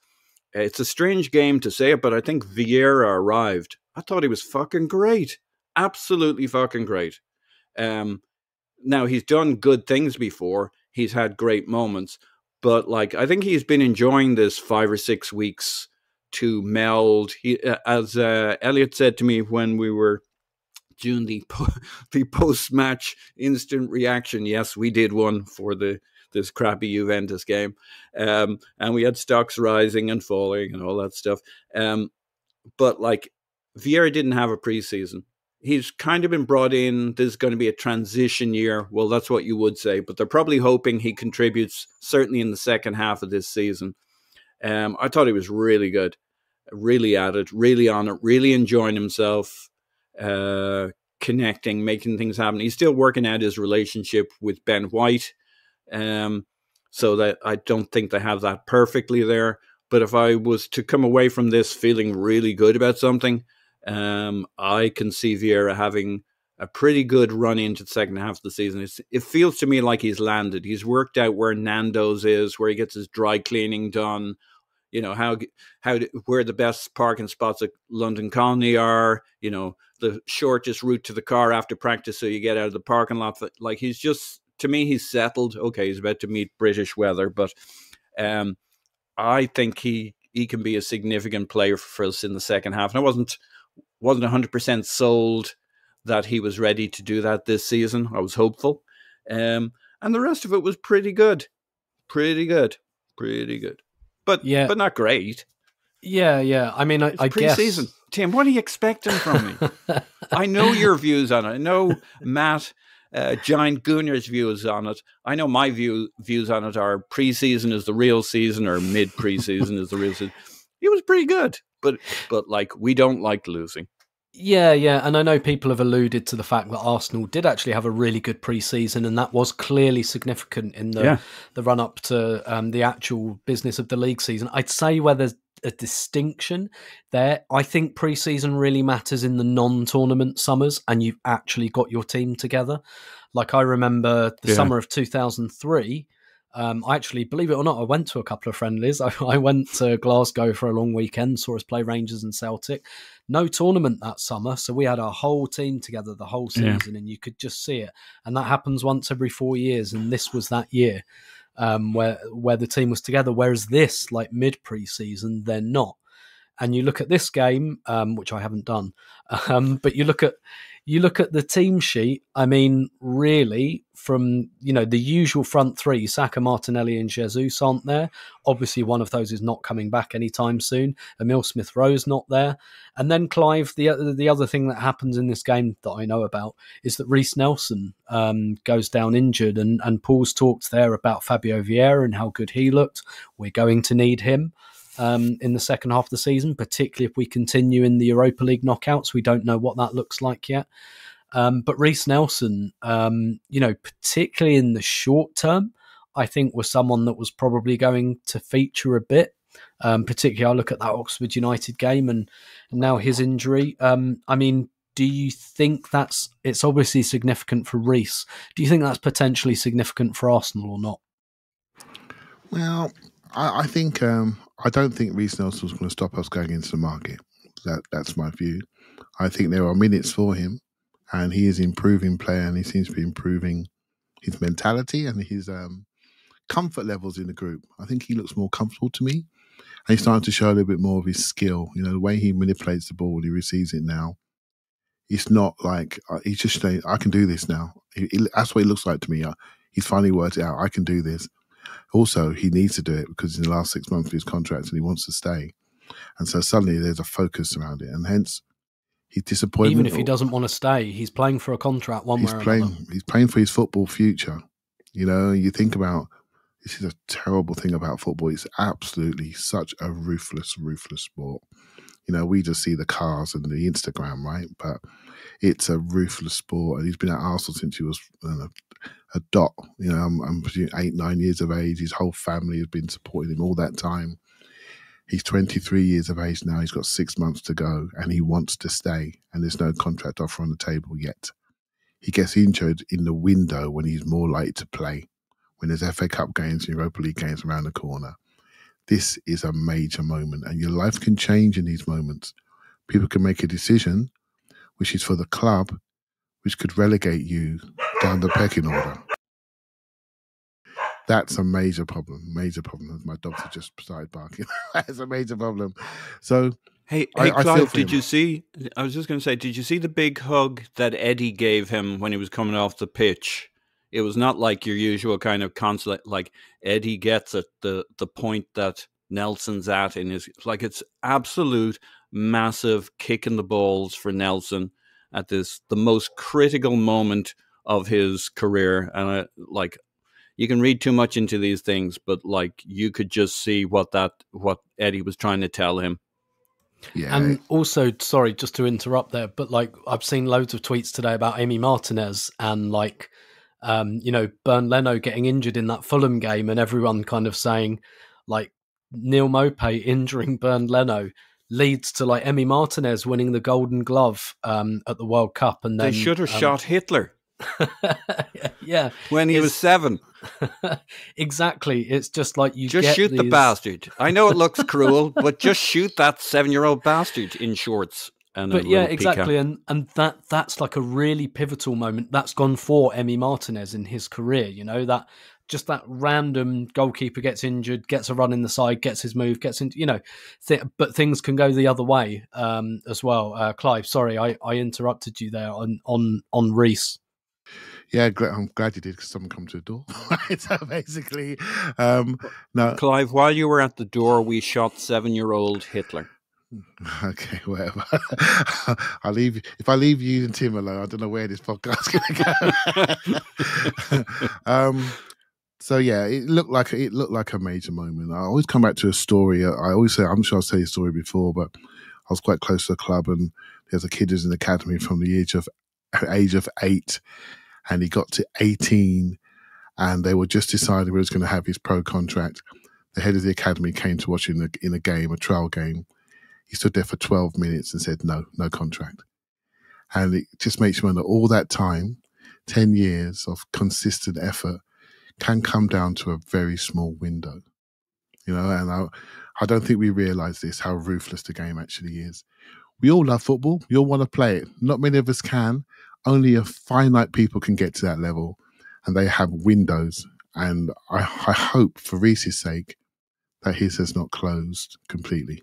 S3: it's a strange game to say it, but I think Vieira arrived. I thought he was fucking great. Absolutely fucking great. Now, he's done good things before. He's had great moments. But, I think he's been enjoying this 5 or 6 weeks to meld. As Elliot said to me when we were doing the post-match instant reaction. Yes, we did one for this crappy Juventus game. And we had stocks rising and falling and all that stuff. But like, Vieira didn't have a preseason. He's kind of been brought in. This is going to be a transition year. Well, that's what you would say, but they're probably hoping he contributes certainly in the second half of this season. I thought he was really good, really at it, really on it, really enjoying himself, connecting, making things happen. He's still working out his relationship with Ben White, so that I don't think they have that perfectly there. But if I was to come away from this feeling really good about something, I can see Vieira having a pretty good run into the second half of the season. It feels to me like he's landed. He's worked out where Nando's is, where he gets his dry cleaning done. You know, where the best parking spots at London Colony are. You know, the shortest route to the car after practice, so you get out of the parking lot. Like, he's just, to me, he's settled. Okay, he's about to meet British weather, but I think he can be a significant player for us in the second half. And I wasn't 100% sold that he was ready to do that this season. I was hopeful. And the rest of it was pretty good. But not great.
S1: Yeah. I mean, I guess...
S3: Pre-season. Tim, what are you expecting from me? I know your views on it. I know Matt, Giant Gooner's views on it. I know my views on it are pre-season is the real season, or mid-pre-season is the real season. It was pretty good. But like, we don't like losing.
S1: Yeah, and I know people have alluded to the fact that Arsenal did actually have a really good pre-season, and that was clearly significant in the run-up to the actual business of the league season. I'd say where there's a distinction there, I think pre-season really matters in the non-tournament summers, and you've actually got your team together. Like, I remember the summer of 2003, I actually, believe it or not, I went to a couple of friendlies. I went to Glasgow for a long weekend, saw us play Rangers and Celtic. No tournament that summer, so we had our whole team together the whole season, and you could just see it. And that happens once every 4 years, and this was that year where the team was together. Whereas this, like mid-pre-season, they're not. And you look at this game, which I haven't done, but you look at the team sheet. I mean, really, from the usual front three, Saka, Martinelli, and Jesus aren't there. Obviously, one of those is not coming back anytime soon. Emile Smith-Rowe's not there, and then Clive. The other thing that happens in this game that I know about is that Reiss Nelson goes down injured, and Paul's talked there about Fabio Vieira and how good he looked. We're going to need him in the second half of the season, particularly if we continue in the Europa League knockouts. We don't know what that looks like yet. But Reiss Nelson, particularly in the short term, I think was someone that was probably going to feature a bit. Particularly, I look at that Oxford United game and now his injury. I mean, do you think it's obviously significant for Reiss? Do you think that's potentially significant for Arsenal or not?
S2: Well, I think I don't think Reiss Nelson was going to stop us going into the market. That's my view. I think there are minutes for him, and he is an improving player, and he seems to be improving his mentality and his comfort levels in the group. I think he looks more comfortable to me, and he's starting to show a little bit more of his skill. The way he manipulates the ball, he receives it now. It's not like he's just saying, I can do this now. That's what it looks like to me. He's finally worked it out. I can do this. Also, he needs to do it because in the last 6 months of his contract and he wants to stay. And so suddenly there's a focus around it. And hence, he's disappointed.
S1: Even if he doesn't want to stay, he's playing for a contract one way or another.
S2: He's playing for his football future. You think about, this is a terrible thing about football. It's absolutely such a ruthless sport. We just see the cars and the Instagram, right? But it's a ruthless sport. And he's been at Arsenal since he was a dot. I'm 8, 9 years of age. His whole family has been supporting him all that time. He's 23 years of age now. He's got 6 months to go, and he wants to stay. And there's no contract offer on the table yet. He gets injured in the window when he's more likely to play, when there's FA Cup games and Europa League games around the corner. This is a major moment, and your life can change in these moments. People can make a decision, which is for the club, which could relegate you down the pecking order. That's a major problem. Major problem. My dogs have just started barking. That's a major problem. So
S3: Hey,
S2: I feel
S3: Clive,
S2: for him.
S3: I was just going to say, did you see the big hug that Eddie gave him when he was coming off the pitch? It was not like your usual kind of consulate, like Eddie gets at the point that Nelson's at in his, like, it's absolute massive kick in the balls for Nelson at the most critical moment of his career. And like, you can read too much into these things, but like, you could just see what Eddie was trying to tell him.
S2: Yeah.
S1: And also, sorry, just to interrupt there, but like I've seen loads of tweets today about Amy Martinez and like, Bernd Leno getting injured in that Fulham game, and everyone kind of saying like Neil Maupay injuring Bernd Leno leads to like Emi Martinez winning the Golden Glove at the World Cup, and then
S3: they should have shot Hitler.
S1: Yeah,
S3: when he was 7.
S1: Exactly. It's just like you
S3: just
S1: get
S3: shoot the bastard. I know it looks cruel, but just shoot that 7-year-old bastard in shorts.
S1: But yeah, exactly, and that's like a really pivotal moment that's gone for Emi Martinez in his career. That just that random goalkeeper gets injured, gets a run in the side, gets his move, gets into but things can go the other way as well. Clive, sorry, I interrupted you there on Reece.
S2: Yeah, I'm glad you did, because someone come to the door. So basically, no.
S3: Clive, while you were at the door, we shot 7-year-old Hitler.
S2: Okay, whatever. If I leave you and Tim alone, I don't know where this podcast is going to go. So yeah, it looked like a major moment. I always come back to a story. I always say, I'm sure I've told you a story before, but I was quite close to the club, and there's a kid who's in the academy from the age of 8. And he got to 18, and they were just deciding he was going to have his pro contract. The head of the academy came to watch in a game, a trial game. He stood there for 12 minutes and said, no contract. And it just makes you wonder, all that time, 10 years of consistent effort can come down to a very small window. And I don't think we realise this, how ruthless the game actually is. We all love football. We all want to play it. Not many of us can. Only a finite people can get to that level, and they have windows. And I hope, for Reece's sake, that his has not closed completely.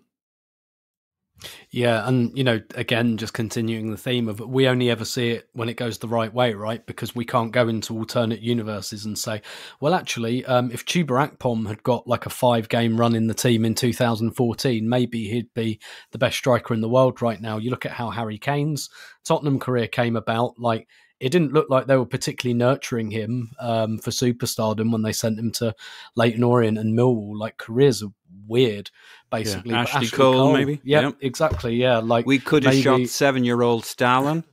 S1: Yeah, and again, just continuing the theme of it, we only ever see it when it goes the right way, right? Because we can't go into alternate universes and say, well, actually, if Chuba Akpom had got like a 5-game run in the team in 2014, maybe he'd be the best striker in the world right now. You look at how Harry Kane's Tottenham career came about, like, it didn't look like they were particularly nurturing him for superstardom when they sent him to Leyton Orient and Millwall. Like, careers are weird, basically.
S3: Yeah. Ashley Cole, maybe.
S1: Yeah, exactly. Yeah, like
S3: we could have shot 7-year-old Stalin.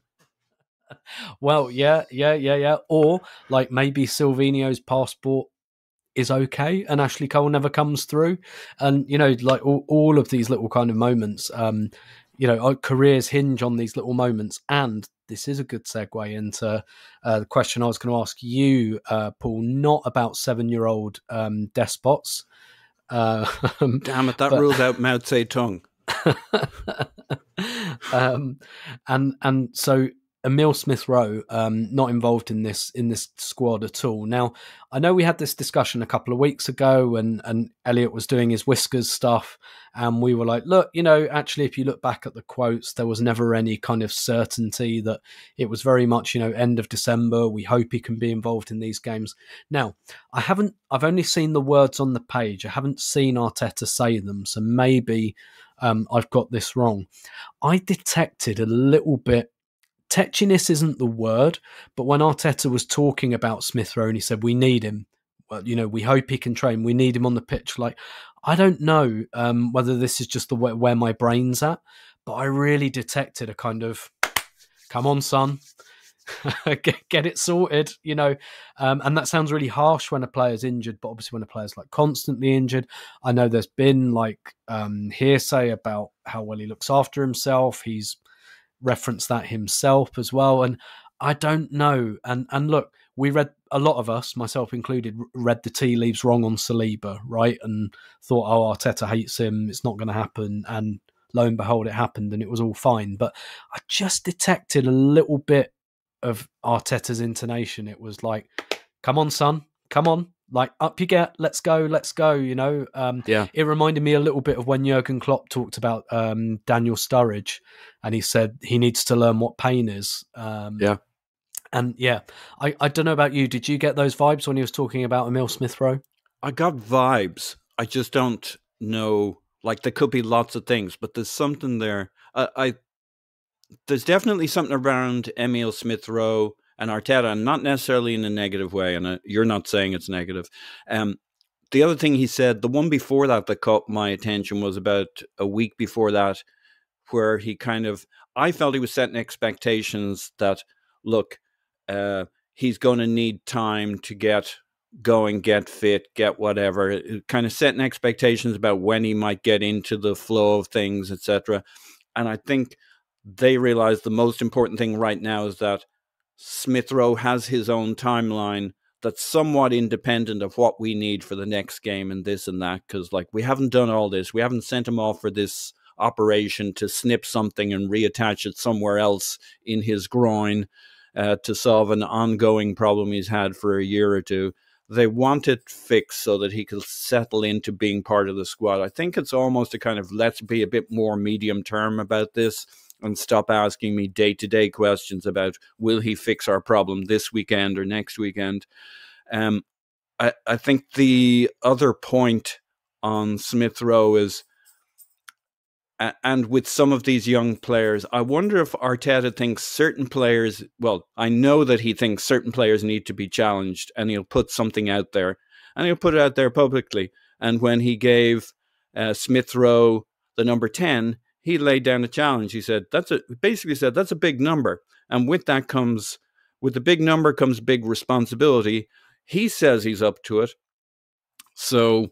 S1: Well, yeah. Or like maybe Silvinho's passport is okay, and Ashley Cole never comes through. And like all of these little kind of moments. Our careers hinge on these little moments, and this is a good segue into the question I was going to ask you, Paul, not about 7-year-old despots.
S3: Damn it, that rules out Mao Zedong.
S1: And so Emile Smith-Rowe not involved in this squad at all. Now, I know we had this discussion a couple of weeks ago, and Elliot was doing his Whiskers stuff, and we were like, look, actually, if you look back at the quotes, there was never any kind of certainty that it was very much, end of December. We hope he can be involved in these games. Now, I've only seen the words on the page. I haven't seen Arteta say them, so maybe I've got this wrong. I detected a little bit. Tetchiness isn't the word, but when Arteta was talking about Smith-Rowe and he said, we need him, well, we hope he can train, we need him on the pitch. Like, I don't know whether this is just the way where my brain's at, but I really detected a kind of, come on, son, get it sorted, and that sounds really harsh when a player's injured, but obviously when a player's like constantly injured, I know there's been like hearsay about how well he looks after himself. He's referenced that himself as well, and I don't know. And look, we read, a lot of us, myself included, read the tea leaves wrong on Saliba, right? And thought, oh, Arteta hates him, it's not going to happen. And lo and behold, it happened, and it was all fine. But I just detected a little bit of Arteta's intonation. It was like, come on, son, come on, Like, up you get, let's go, you know. It reminded me a little bit of when Jurgen Klopp talked about Daniel Sturridge, and he said he needs to learn what pain is. And yeah, I don't know about you. Did you get those vibes when he was talking about Emil Smith-Rowe?
S3: I got vibes. I just don't know. Like, there could be lots of things, but there's something there. There's definitely something around Emil Smith-Rowe and Arteta, and not necessarily in a negative way, and you're not saying it's negative. The other thing he said, the one before that caught my attention, was about a week before that, where he I felt he was setting expectations that, look, he's going to need time to get going, get fit, get whatever, kind of setting expectations about when he might get into the flow of things, etc. And I think they realize the most important thing right now is that Smith-Rowe has his own timeline that's somewhat independent of what we need for the next game and this and that, because like we haven't done all this. We haven't sent him off for this operation to snip something and reattach it somewhere else in his groin to solve an ongoing problem he's had for a year or two. They want it fixed so that he could settle into being part of the squad. I think it's almost a kind of, let's be a bit more medium term about this and stop asking me day-to-day questions about, will he fix our problem this weekend or next weekend? I think the other point on Smith-Rowe is, and with some of these young players, I wonder if Arteta thinks certain players, well, I know that he thinks certain players need to be challenged, and he'll put something out there, and he'll put it out there publicly. And when he gave Smith-Rowe the number 10, he laid down a challenge. He said, basically said, that's a big number. And with the big number comes big responsibility. He says he's up to it. So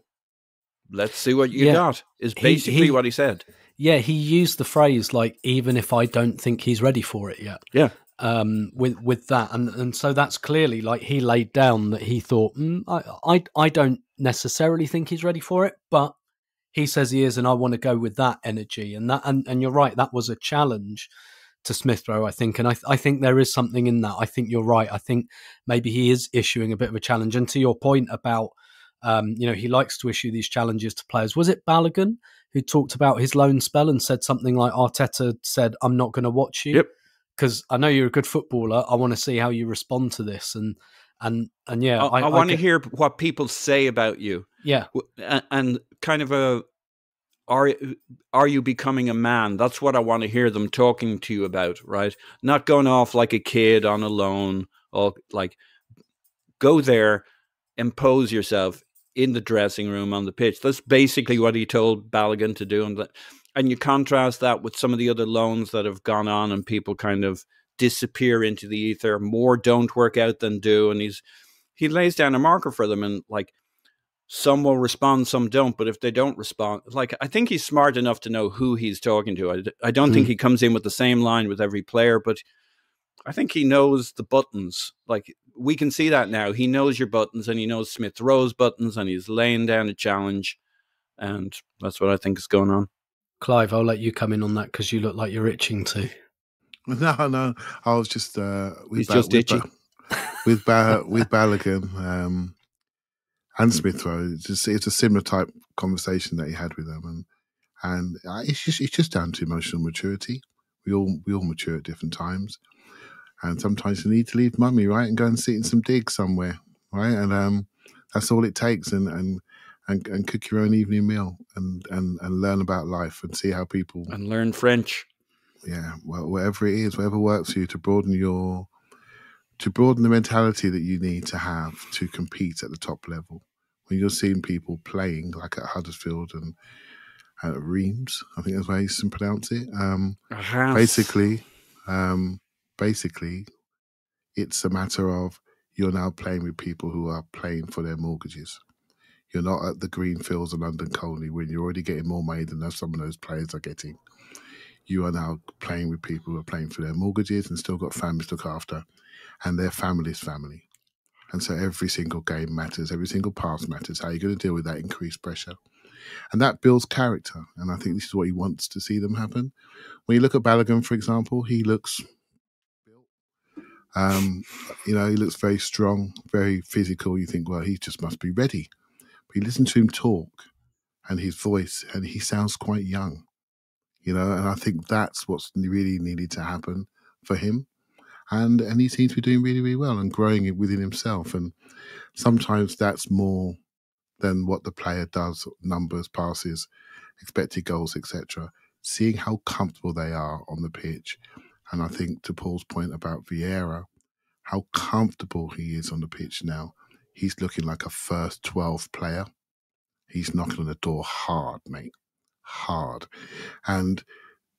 S3: let's see what you got, is basically what he said.
S1: Yeah, he used the phrase, like, even if I don't think he's ready for it yet.
S3: Yeah.
S1: With that. And so that's clearly, like, he laid down that he thought, I don't necessarily think he's ready for it, but he says he is, and I want to go with that energy. And you're right, that was a challenge to Smith-Rowe, I think. And I think there is something in that. I think you're right. I think maybe he is issuing a bit of a challenge. And to your point about, he likes to issue these challenges to players. Was it Balogun who talked about his loan spell and said something like, Arteta said, I'm not going to watch you?
S3: Yep.
S1: Because I know you're a good footballer. I want to see how you respond to this. And yeah,
S3: I want to hear what people say about you.
S1: Yeah.
S3: And kind of are you becoming a man? That's what I want to hear them talking to you about, right? Not going off like a kid on a loan, or like, go there, impose yourself in the dressing room, on the pitch. That's basically what he told Balogun to do. And you contrast that with some of the other loans that have gone on and people kind of disappear into the ether. More don't work out than do. And he lays down a marker for them, and like, some will respond, some don't. But if they don't respond, like, I think he's smart enough to know who he's talking to. I don't think he comes in with the same line with every player, but I think he knows the buttons. Like, we can see that now. He knows your buttons, and he knows Smith-Rowe's buttons, and he's laying down a challenge. And that's what I think is going on.
S1: Clive, I'll let you come in on that because you look like you're itching to.
S2: No, I was just
S3: he's just itchy
S2: with Balogun and Smith-Rowe. It's a similar type conversation that he had with them, and it's just down to emotional maturity. We all mature at different times. And sometimes you need to leave mummy, right, and go and sit in some digs somewhere, right? And that's all it takes. And cook your own evening meal and learn about life and see how people,
S3: and learn French.
S2: Yeah, well, whatever it is, whatever works for you to broaden the mentality that you need to have to compete at the top level. When you're seeing people playing like at Huddersfield and at Reims, I think that's how you can pronounce it. Basically, it's a matter of you're now playing with people who are playing for their mortgages. You're not at the green fields of London Colney when you're already getting more money than some of those players are getting. You are now playing with people who are playing for their mortgages and still got families to look after, and their family's family. And so every single game matters, every single pass matters. How are you going to deal with that increased pressure? And that builds character. And I think this is what he wants to see them happen. When you look at Balogun, for example, he looks built. He looks very strong, very physical. You think, well, he just must be ready. But you listen to him talk and his voice, and he sounds quite young, and I think that's what's really needed to happen for him. And he seems to be doing really, really well and growing it within himself. And sometimes that's more than what the player does, numbers, passes, expected goals, etc. Seeing how comfortable they are on the pitch. And I think to Paul's point about Vieira, how comfortable he is on the pitch now. He's looking like a first 12 player. He's knocking on the door hard, mate. Hard. And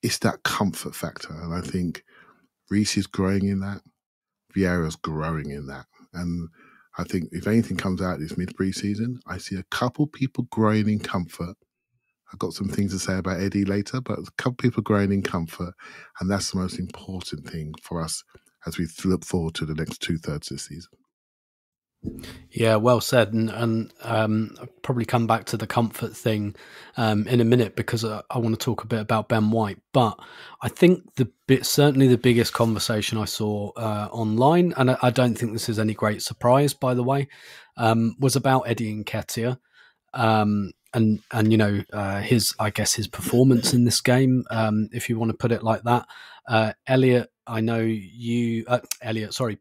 S2: it's that comfort factor. And I think Reece is growing in that. Vieira's growing in that. And I think if anything comes out this mid-pre-season, I see a couple people growing in comfort. I've got some things to say about Eddie later, but a couple people growing in comfort. And that's the most important thing for us as we look forward to the next 2/3 this season.
S1: Yeah, well said. And I'll probably come back to the comfort thing in a minute, because I want to talk a bit about Ben White. But I think certainly the biggest conversation I saw online, and I don't think this is any great surprise, by the way, was about Eddie Nketiah. And his performance in this game, if you want to put it like that. Elliot,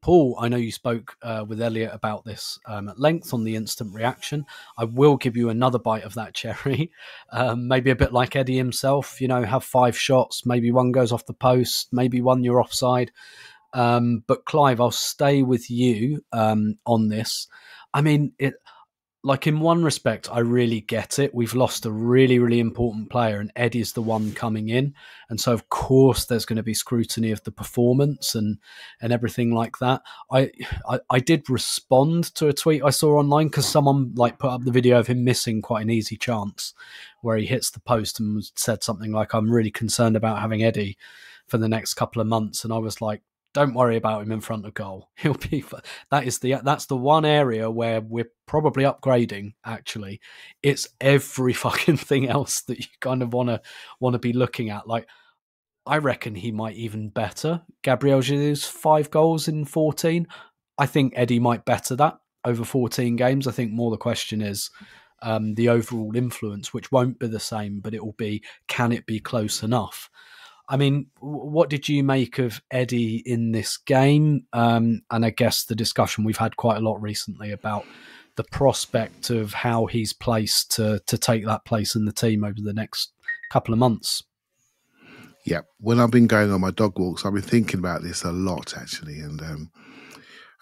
S1: Paul, I know you spoke with Elliot about this at length on the instant reaction. I will give you another bite of that cherry. Maybe a bit like Eddie himself, have 5 shots, maybe one goes off the post, maybe one you're offside. But Clive, I'll stay with you on this. I mean, in one respect, I really get it. We've lost a really, really important player, and Eddie's the one coming in. And so, of course, there's going to be scrutiny of the performance and everything like that. I did respond to a tweet I saw online, because someone put up the video of him missing quite an easy chance where he hits the post, and said something like, "I'm really concerned about having Eddie for the next couple of months." And I was like, don't worry about him in front of goal. He'll be. That's the one area where we're probably upgrading. Actually, it's every fucking thing else that you kind of want to be looking at. I reckon he might even better Gabriel Jesus' 5 goals in 14. I think Eddie might better that over 14 games. I think more the question is the overall influence, which won't be the same, but it will be, can it be close enough? I mean, what did you make of Eddie in this game? And I guess the discussion we've had quite a lot recently about the prospect of how he's placed to take that place in the team over the next couple of months.
S2: Yeah, when I've been going on my dog walks, I've been thinking about this a lot, actually, and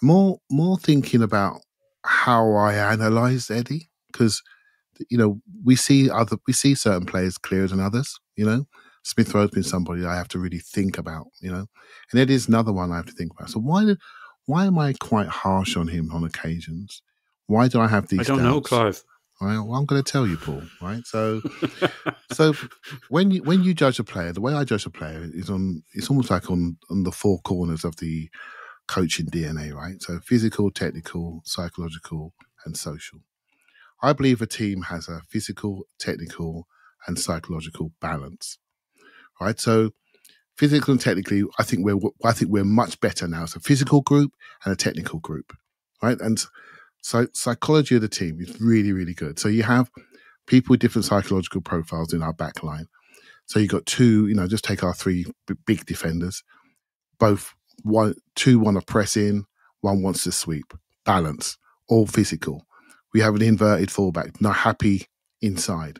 S2: more thinking about how I analyse Eddie, because we see certain players clearer than others. Smith Rowe's been somebody I have to really think about, and Eddie's another one I have to think about. So why am I quite harsh on him on occasions? Why do I have these?
S3: I don't know, Clive.
S2: Right, well, I'm going to tell you, Paul. Right, so when you judge a player, the way I judge a player is it's almost like on the 4 corners of the coaching DNA, right? So physical, technical, psychological, and social. I believe a team has a physical, technical, and psychological balance. Right, so physically and technically, I think we're much better now. So physical group and a technical group, right? And so psychology of the team is really, really good. So you have people with different psychological profiles in our back line. So you got 2, just take our 3 big defenders. Two want to press in, one wants to sweep. Balance, all physical. We have an inverted fullback, not happy inside.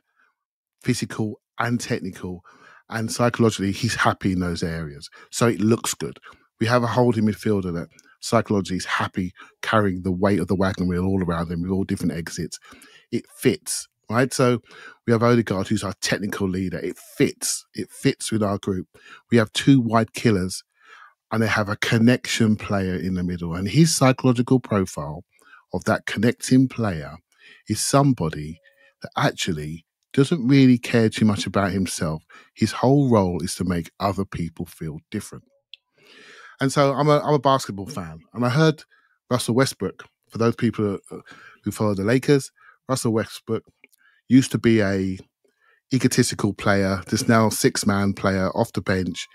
S2: Physical and technical. And psychologically, he's happy in those areas. So it looks good. We have a holding midfielder that psychologically is happy carrying the weight of the wagon wheel all around him with all different exits. It fits, right? So we have Odegaard, who's our technical leader. It fits. It fits with our group. We have 2 wide killers, and they have a connection player in the middle. And his psychological profile of that connecting player is somebody that actually doesn't really care too much about himself. His whole role is to make other people feel different. And so I'm a basketball fan. And I heard Russell Westbrook, for those people who follow the Lakers, Russell Westbrook used to be a egotistical player, this now 6-man player off the bench.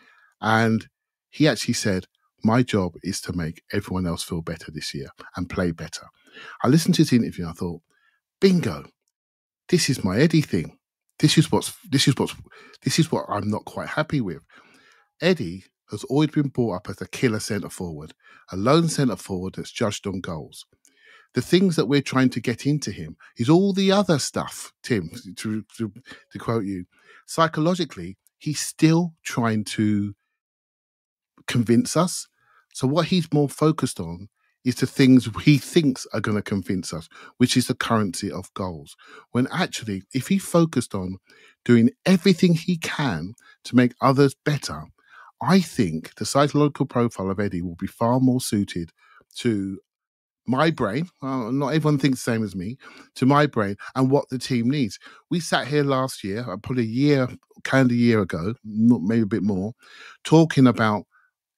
S2: And he actually said, My job is to make everyone else feel better this year and play better. I listened to his interview and I thought, bingo, this is my Eddie thing. This is what I'm not quite happy with. Eddie has always been brought up as a killer centre forward, a lone centre forward that's judged on goals. The things that we're trying to get into him is all the other stuff, Tim, to quote you. Psychologically, he's still trying to convince us. So what he's more focused on is the things he thinks are going to convince us, which is the currency of goals. When actually, if he focused on doing everything he can to make others better, I think the psychological profile of Eddie will be far more suited to my brain. Not everyone thinks the same as me, to my brain and what the team needs. We sat here last year, probably calendar year ago, maybe a bit more, talking about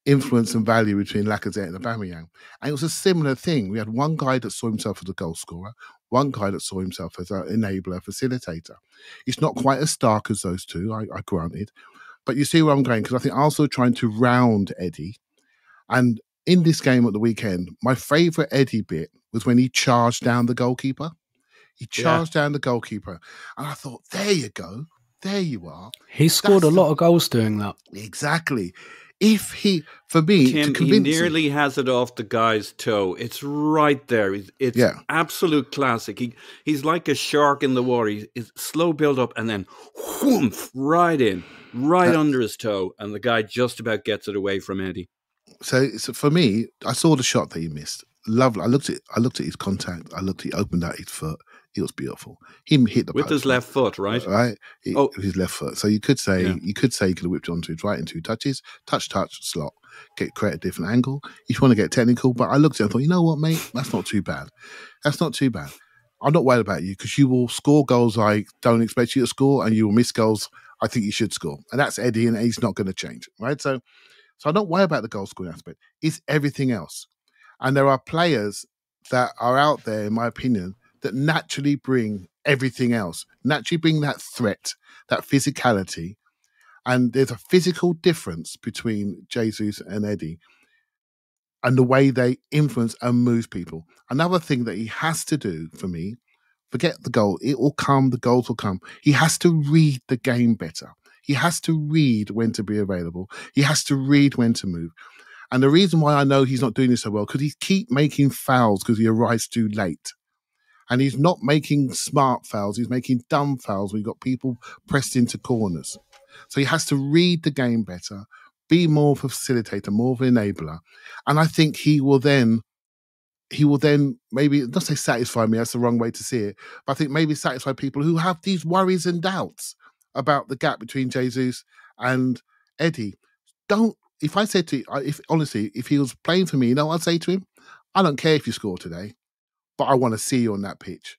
S2: influence and value between Lacazette and Aubameyang. And it was a similar thing. We had one guy that saw himself as a goal scorer, one guy that saw himself as an enabler, facilitator. It's not quite as stark as those two, I granted. But you see where I'm going, because I think I'm also trying to round Eddie. And in this game at the weekend, my favourite Eddie bit was when he charged down the goalkeeper. He charged down the goalkeeper. And I thought, there you go. There you are.
S1: He scored a lot of goals doing that.
S2: Exactly. If he, for me,
S3: Tim,
S2: to convince
S3: he nearly has it off the guy's toe. It's right there. It's absolute classic. He's like a shark in the water. He's slow build up and then whoomph, right in, under his toe. And the guy just about gets it away from Eddie.
S2: So for me, I saw the shot that he missed. Lovely. I looked at his contact. He opened out his foot. It was beautiful. He hit the
S3: with
S2: post,
S3: his left foot, right?
S2: Right. With his left foot. So you could say he could have whipped onto his right in 2 touches, touch, slot, create a different angle. If you want to get technical, but I looked at it and thought, you know what, mate, that's not too bad. That's not too bad. I'm not worried about you because you will score goals I don't expect you to score, and you will miss goals I think you should score, and that's Eddie, and he's not going to change, right? So I don't worry about the goal scoring aspect. It's everything else, and there are players that are out there, in my opinion, that naturally bring everything else, naturally bring that threat, that physicality. And there's a physical difference between Jesus and Eddie and the way they influence and move people. Another thing that he has to do for me, forget the goal, it will come, the goals will come. He has to read the game better. He has to read when to be available. He has to read when to move. And the reason why I know he's not doing this so well, because he keeps making fouls because he arrives too late. And he's not making smart fouls. He's making dumb fouls where you've got people pressed into corners. So he has to read the game better, be more of a facilitator, more of an enabler. And I think he will then maybe, not say satisfy me, that's the wrong way to see it, but I think maybe satisfy people who have these worries and doubts about the gap between Jesus and Eddie. If I said to you, honestly, if he was playing for me, you know what I'd say to him? I don't care if you score today, but I want to see you on that pitch.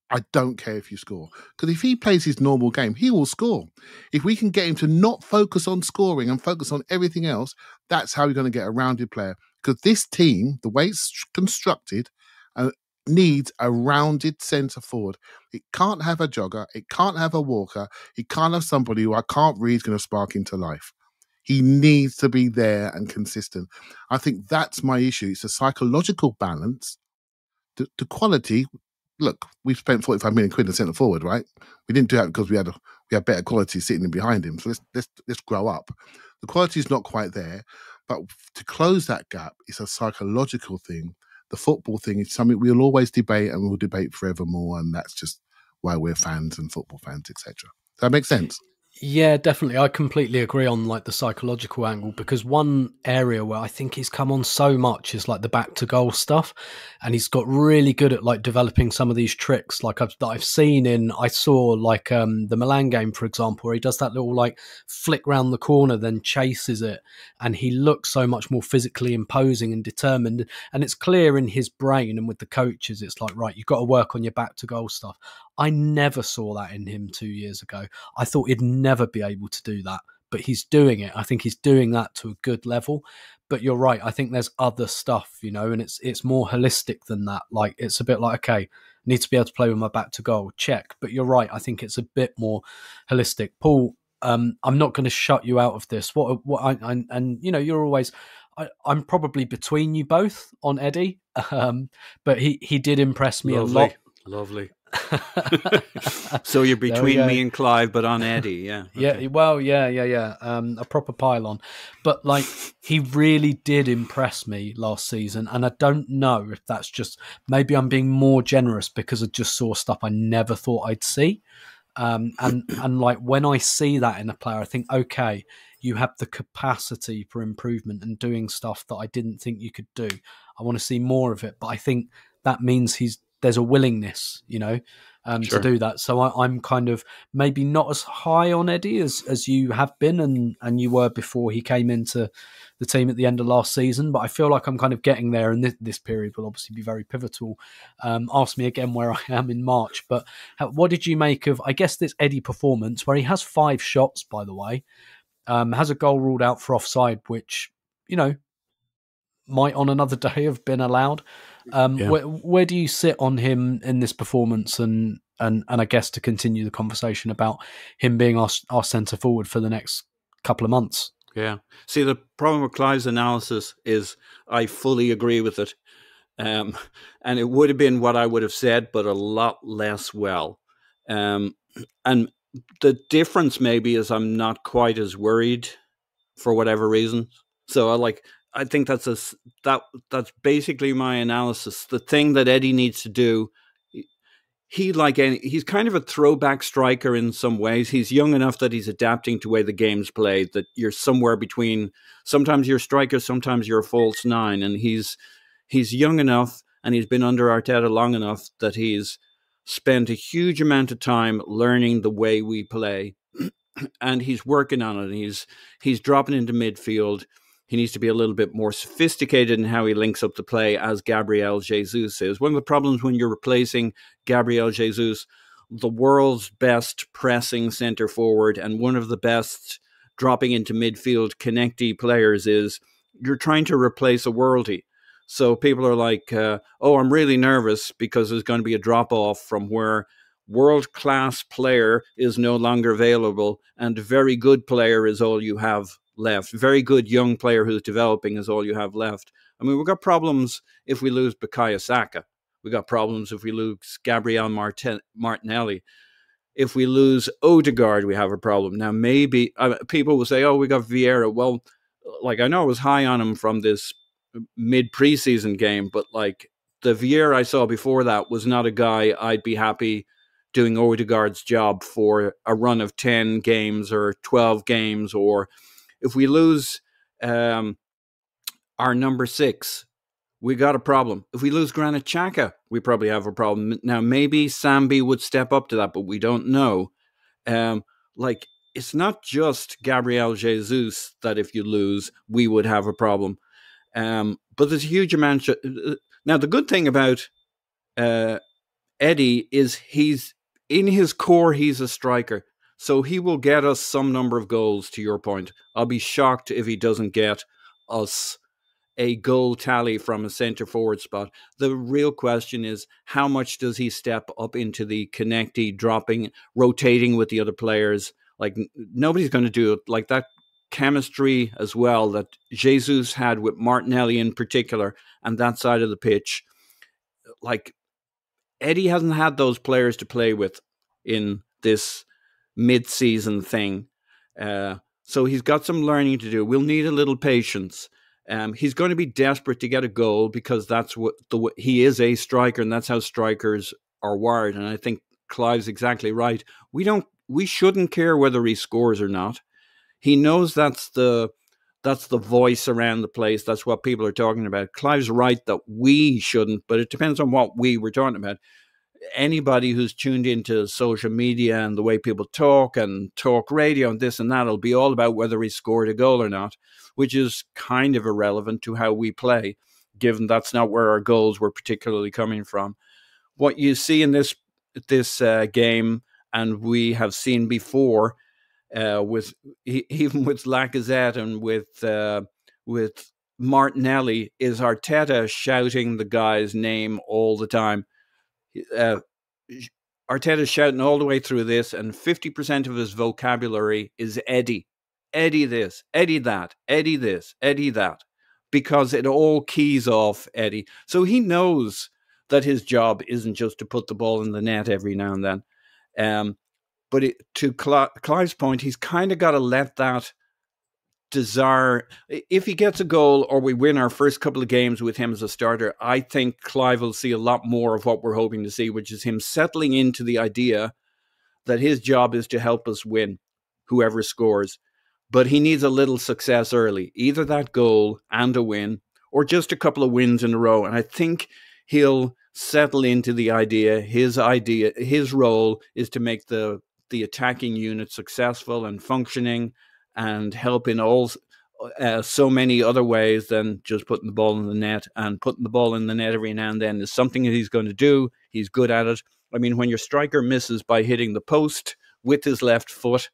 S2: I don't care if you score. Because if he plays his normal game, he will score. If we can get him to not focus on scoring and focus on everything else, that's how you're going to get a rounded player. Because this team, the way it's constructed, needs a rounded centre forward. It can't have a jogger. It can't have a walker. It can't have somebody who I can't read is going to spark into life. He needs to be there and consistent. I think that's my issue. It's a psychological balance. The quality, look, we've spent 45 million quid in centre forward, right? We didn't do that because we had better quality sitting in behind him. So let's grow up. The quality is not quite there, but to close that gap, it's a psychological thing. The football thing is something we'll always debate and we'll debate forevermore, and that's just why we're fans and football fans, etc. Does that make sense?
S1: Yeah, definitely. I completely agree on like the psychological angle, because one area where I think he's come on so much is like the back to goal stuff, and he's got really good at like developing some of these tricks. Like I've seen I saw like the Milan game, for example, where he does that little like flick round the corner, then chases it, and he looks so much more physically imposing and determined. And it's clear in his brain and with the coaches, it's like, right, you've got to work on your back to goal stuff. I never saw that in him 2 years ago. I thought he'd never be able to do that, but he's doing it. I think he's doing that to a good level. But you're right. I think there's other stuff, and it's more holistic than that. Like it's a bit like, okay, I need to be able to play with my back to goal. Check. But you're right. I think it's a bit more holistic. Paul, I'm not going to shut you out of this. You're always, I'm probably between you both on Eddie, but he did impress me a lot.
S3: Lovely. So you're between me and Clive, but on Eddie, yeah.
S1: Okay. Yeah, well, yeah. A proper pylon. But like, he really did impress me last season, and I don't know if that's just, maybe I'm being more generous because I just saw stuff I never thought I'd see. And like, when I see that in a player, I think, okay, you have the capacity for improvement and doing stuff that I didn't think you could do. I want to see more of it, but I think that means there's a willingness, to do that. So I'm kind of maybe not as high on Eddie as you have been and you were before he came into the team at the end of last season. But I feel like I'm kind of getting there, and this period will obviously be very pivotal. Ask me again where I am in March. But what did you make of, I guess, this Eddie performance, where he has 5 shots, by the way, has a goal ruled out for offside, which, might on another day have been allowed. Where do you sit on him in this performance, and I guess to continue the conversation about him being our centre forward for the next couple of months?
S3: Yeah. See, the problem with Clive's analysis is I fully agree with it. And it would have been what I would have said, but a lot less well. And the difference maybe is I'm not quite as worried for whatever reason. So I think that's basically my analysis. The thing that Eddie needs to do, he's kind of a throwback striker in some ways. He's young enough that he's adapting to the way the game's played, that you're somewhere between, sometimes you're a striker, sometimes you're a false 9. And he's young enough, and he's been under Arteta long enough that he's spent a huge amount of time learning the way we play. And he's working on it. And he's dropping into midfield. He needs to be a little bit more sophisticated in how he links up the play, as Gabriel Jesus is. One of the problems when you're replacing Gabriel Jesus, the world's best pressing centre forward and one of the best dropping into midfield connecty players, is you're trying to replace a worldie. So people are like, I'm really nervous because there's going to be a drop-off from where world-class player is no longer available and very good player is all you have left. Very good young player who's developing is all you have left. I mean, we've got problems if we lose Bukayo Saka. We've got problems if we lose Gabriel Martinelli. If we lose Odegaard, we have a problem. Now, maybe people will say, we got Vieira. Well, I know I was high on him from this mid-preseason game, but the Vieira I saw before that was not a guy I'd be happy doing Odegaard's job for a run of 10 games or 12 games. Or if we lose our number 6, we got a problem. If we lose Granit Xhaka, we probably have a problem. Now, maybe Sambi would step up to that, but we don't know. It's not just Gabriel Jesus that if you lose, we would have a problem. But there's a huge amount. Now, the good thing about Eddie is he's in his core, he's a striker. So he will get us some number of goals, to your point. I'll be shocked if he doesn't get us a goal tally from a centre forward spot. The real question is, how much does he step up into the connecty, dropping, rotating with the other players? Nobody's going to do it. That chemistry as well that Jesus had with Martinelli in particular and that side of the pitch. Eddie hasn't had those players to play with in this mid-season thing. So he's got some learning to do. We'll need a little patience. He's going to be desperate to get a goal because that's what he is, a striker, and that's how strikers are wired. And I think Clive's exactly right. We shouldn't care whether he scores or not. He knows that's the voice around the place. That's what people are talking about. Clive's right that we shouldn't, but it depends on what we were talking about. Anybody who's tuned into social media and the way people talk and talk radio and this and that, it'll be all about whether he scored a goal or not, which is kind of irrelevant to how we play, given that's not where our goals were particularly coming from. What you see in this game, and we have seen before, even with Lacazette and with Martinelli, is Arteta shouting the guy's name all the time. Arteta's shouting all the way through this, and 50% of his vocabulary is Eddie. Eddie this, Eddie that, Eddie this, Eddie that. because it all keys off Eddie. So he knows that his job isn't just to put the ball in the net every now and then. But to Clive's point, he's kind of got to let that desire. If he gets a goal or we win our first couple of games with him as a starter, I think Clive will see a lot more of what we're hoping to see, which is him settling into the idea that his job is to help us win, whoever scores. But he needs a little success early, either that goal and a win, or just a couple of wins in a row. And I think he'll settle into the idea. His role is to make the attacking unit successful and functioning, and help in all so many other ways than just putting the ball in the net. And putting the ball in the net every now and then is something that he's going to do. He's good at it. I mean, when your striker misses by hitting the post with his left foot,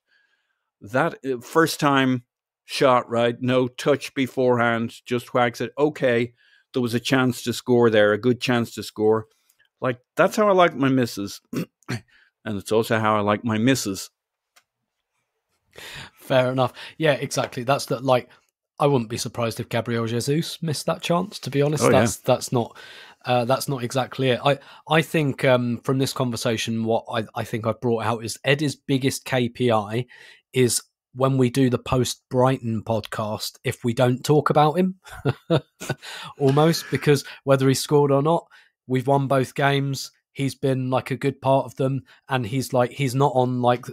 S3: that first time shot, right? No touch beforehand, just whacks it. Okay, there was a chance to score there, a good chance to score. Like, that's how I like my misses. And it's also how I like my misses.
S1: Fair enough. Yeah, exactly. That's the, like, I wouldn't be surprised if Gabriel Jesus missed that chance, to be honest. That's not exactly it. I think from this conversation, what I think I've brought out is Eddie's biggest KPI is when we do the post-Brighton podcast, if we don't talk about him, almost, because whether he scored or not, we've won both games. He's been like a good part of them, and he's not on like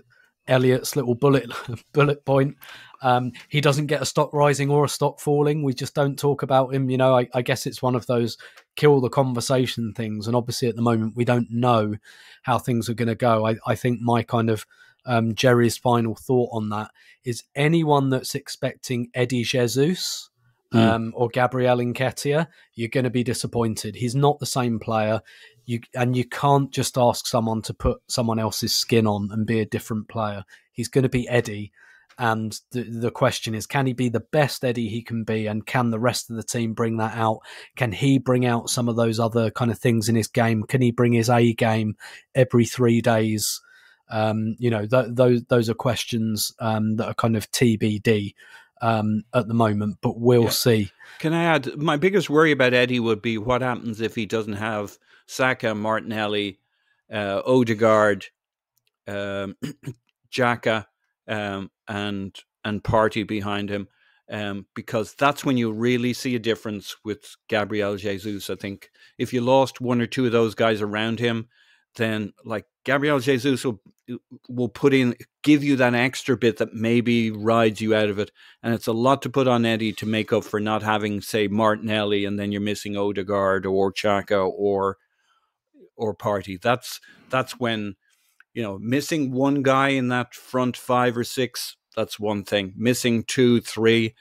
S1: Elliot's little bullet point. He doesn't get a stock rising or a stock falling. We just don't talk about him. You know, I guess it's one of those kill the conversation things. And obviously at the moment, we don't know how things are going to go. I think my kind of Jerry's final thought on that is anyone that's expecting Eddie Jesus or Gabriel Nketiah, you're going to be disappointed. He's not the same player. You can't just ask someone to put someone else's skin on and be a different player. He's going to be Eddie. And the question is, can he be the best Eddie he can be? And can the rest of the team bring that out? Can he bring out some of those other kind of things in his game? Can he bring his A game every 3 days? Those are questions that are kind of TBD at the moment, but we'll see.
S3: Can I add, my biggest worry about Eddie would be what happens if he doesn't have Saka, Martinelli, Odegaard, Xhaka, and Partey behind him, because that's when you really see a difference with Gabriel Jesus. I think if you lost one or two of those guys around him, then like Gabriel Jesus will give you that extra bit that maybe rides you out of it. And it's a lot to put on Eddie to make up for not having, say, Martinelli, and then you're missing Odegaard or Xhaka or Partey. That's when, missing one guy in that front 5 or 6, that's one thing. Missing 2, 3,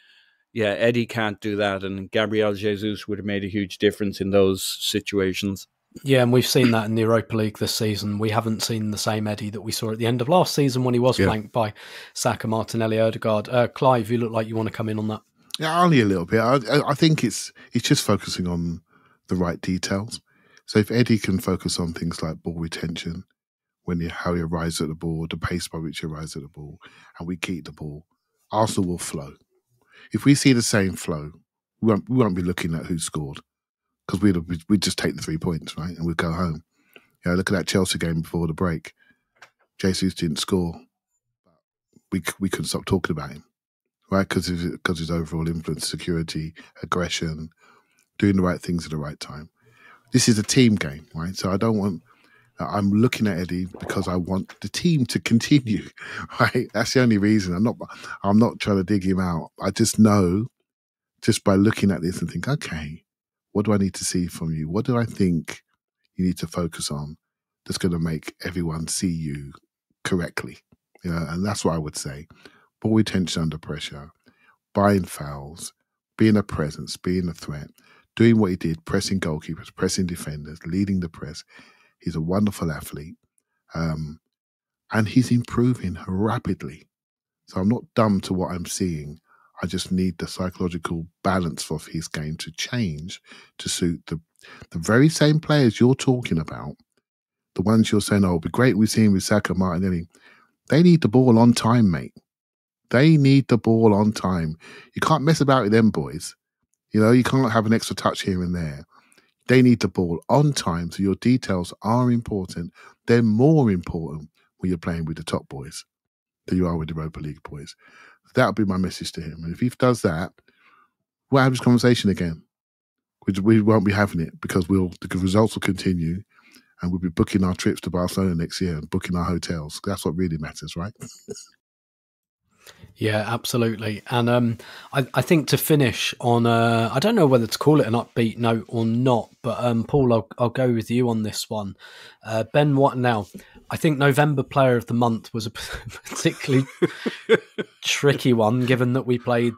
S3: Eddie can't do that. And Gabriel Jesus would have made a huge difference in those situations.
S1: Yeah, and we've seen that in the Europa League this season. We haven't seen the same Eddie that we saw at the end of last season when he was flanked by Saka, Martinelli, Odegaard. Clive, you look like you want to come in on that.
S2: Yeah, only a little bit. I think it's just focusing on the right details. So if Eddie can focus on things like ball retention, how he arrives at the ball, the pace by which he arrives at the ball, and we keep the ball, Arsenal will flow. If we see the same flow, we won't be looking at who scored, because we'd just take the 3 points, right, and we'd go home. Look at that Chelsea game before the break. Jesus didn't score. We couldn't stop talking about him, right, because his overall influence, security, aggression, doing the right things at the right time. This is a team game, right? So I'm looking at Eddie because I want the team to continue, right? That's the only reason. I'm not trying to dig him out. I just know, just by looking at this and think, okay, what do I need to see from you? What do I think you need to focus on that's going to make everyone see you correctly? And that's what I would say. Ball retention under pressure, buying fouls, being a presence, being a threat, doing what he did, pressing goalkeepers, pressing defenders, leading the press. He's a wonderful athlete. And he's improving rapidly. So I'm not dumb to what I'm seeing. I just need the psychological balance of his game to change to suit the very same players you're talking about. The ones you're saying, it'll be great we've seen with Saka, Martinelli. They need the ball on time, mate. They need the ball on time. You can't mess about with them boys. You know, you can't have an extra touch here and there. They need the ball on time, so your details are important. They're more important when you're playing with the top boys than you are with the Europa League boys. That would be my message to him. And if he does that, we'll have this conversation again. We won't be having it because the results will continue and we'll be booking our trips to Barcelona next year and booking our hotels. That's what really matters, right?
S1: Yeah, absolutely. And I think to finish on, I don't know whether to call it an upbeat note or not, but Paul, I'll go with you on this one. Ben White, now, I think November Player of the Month was a particularly tricky one, given that we played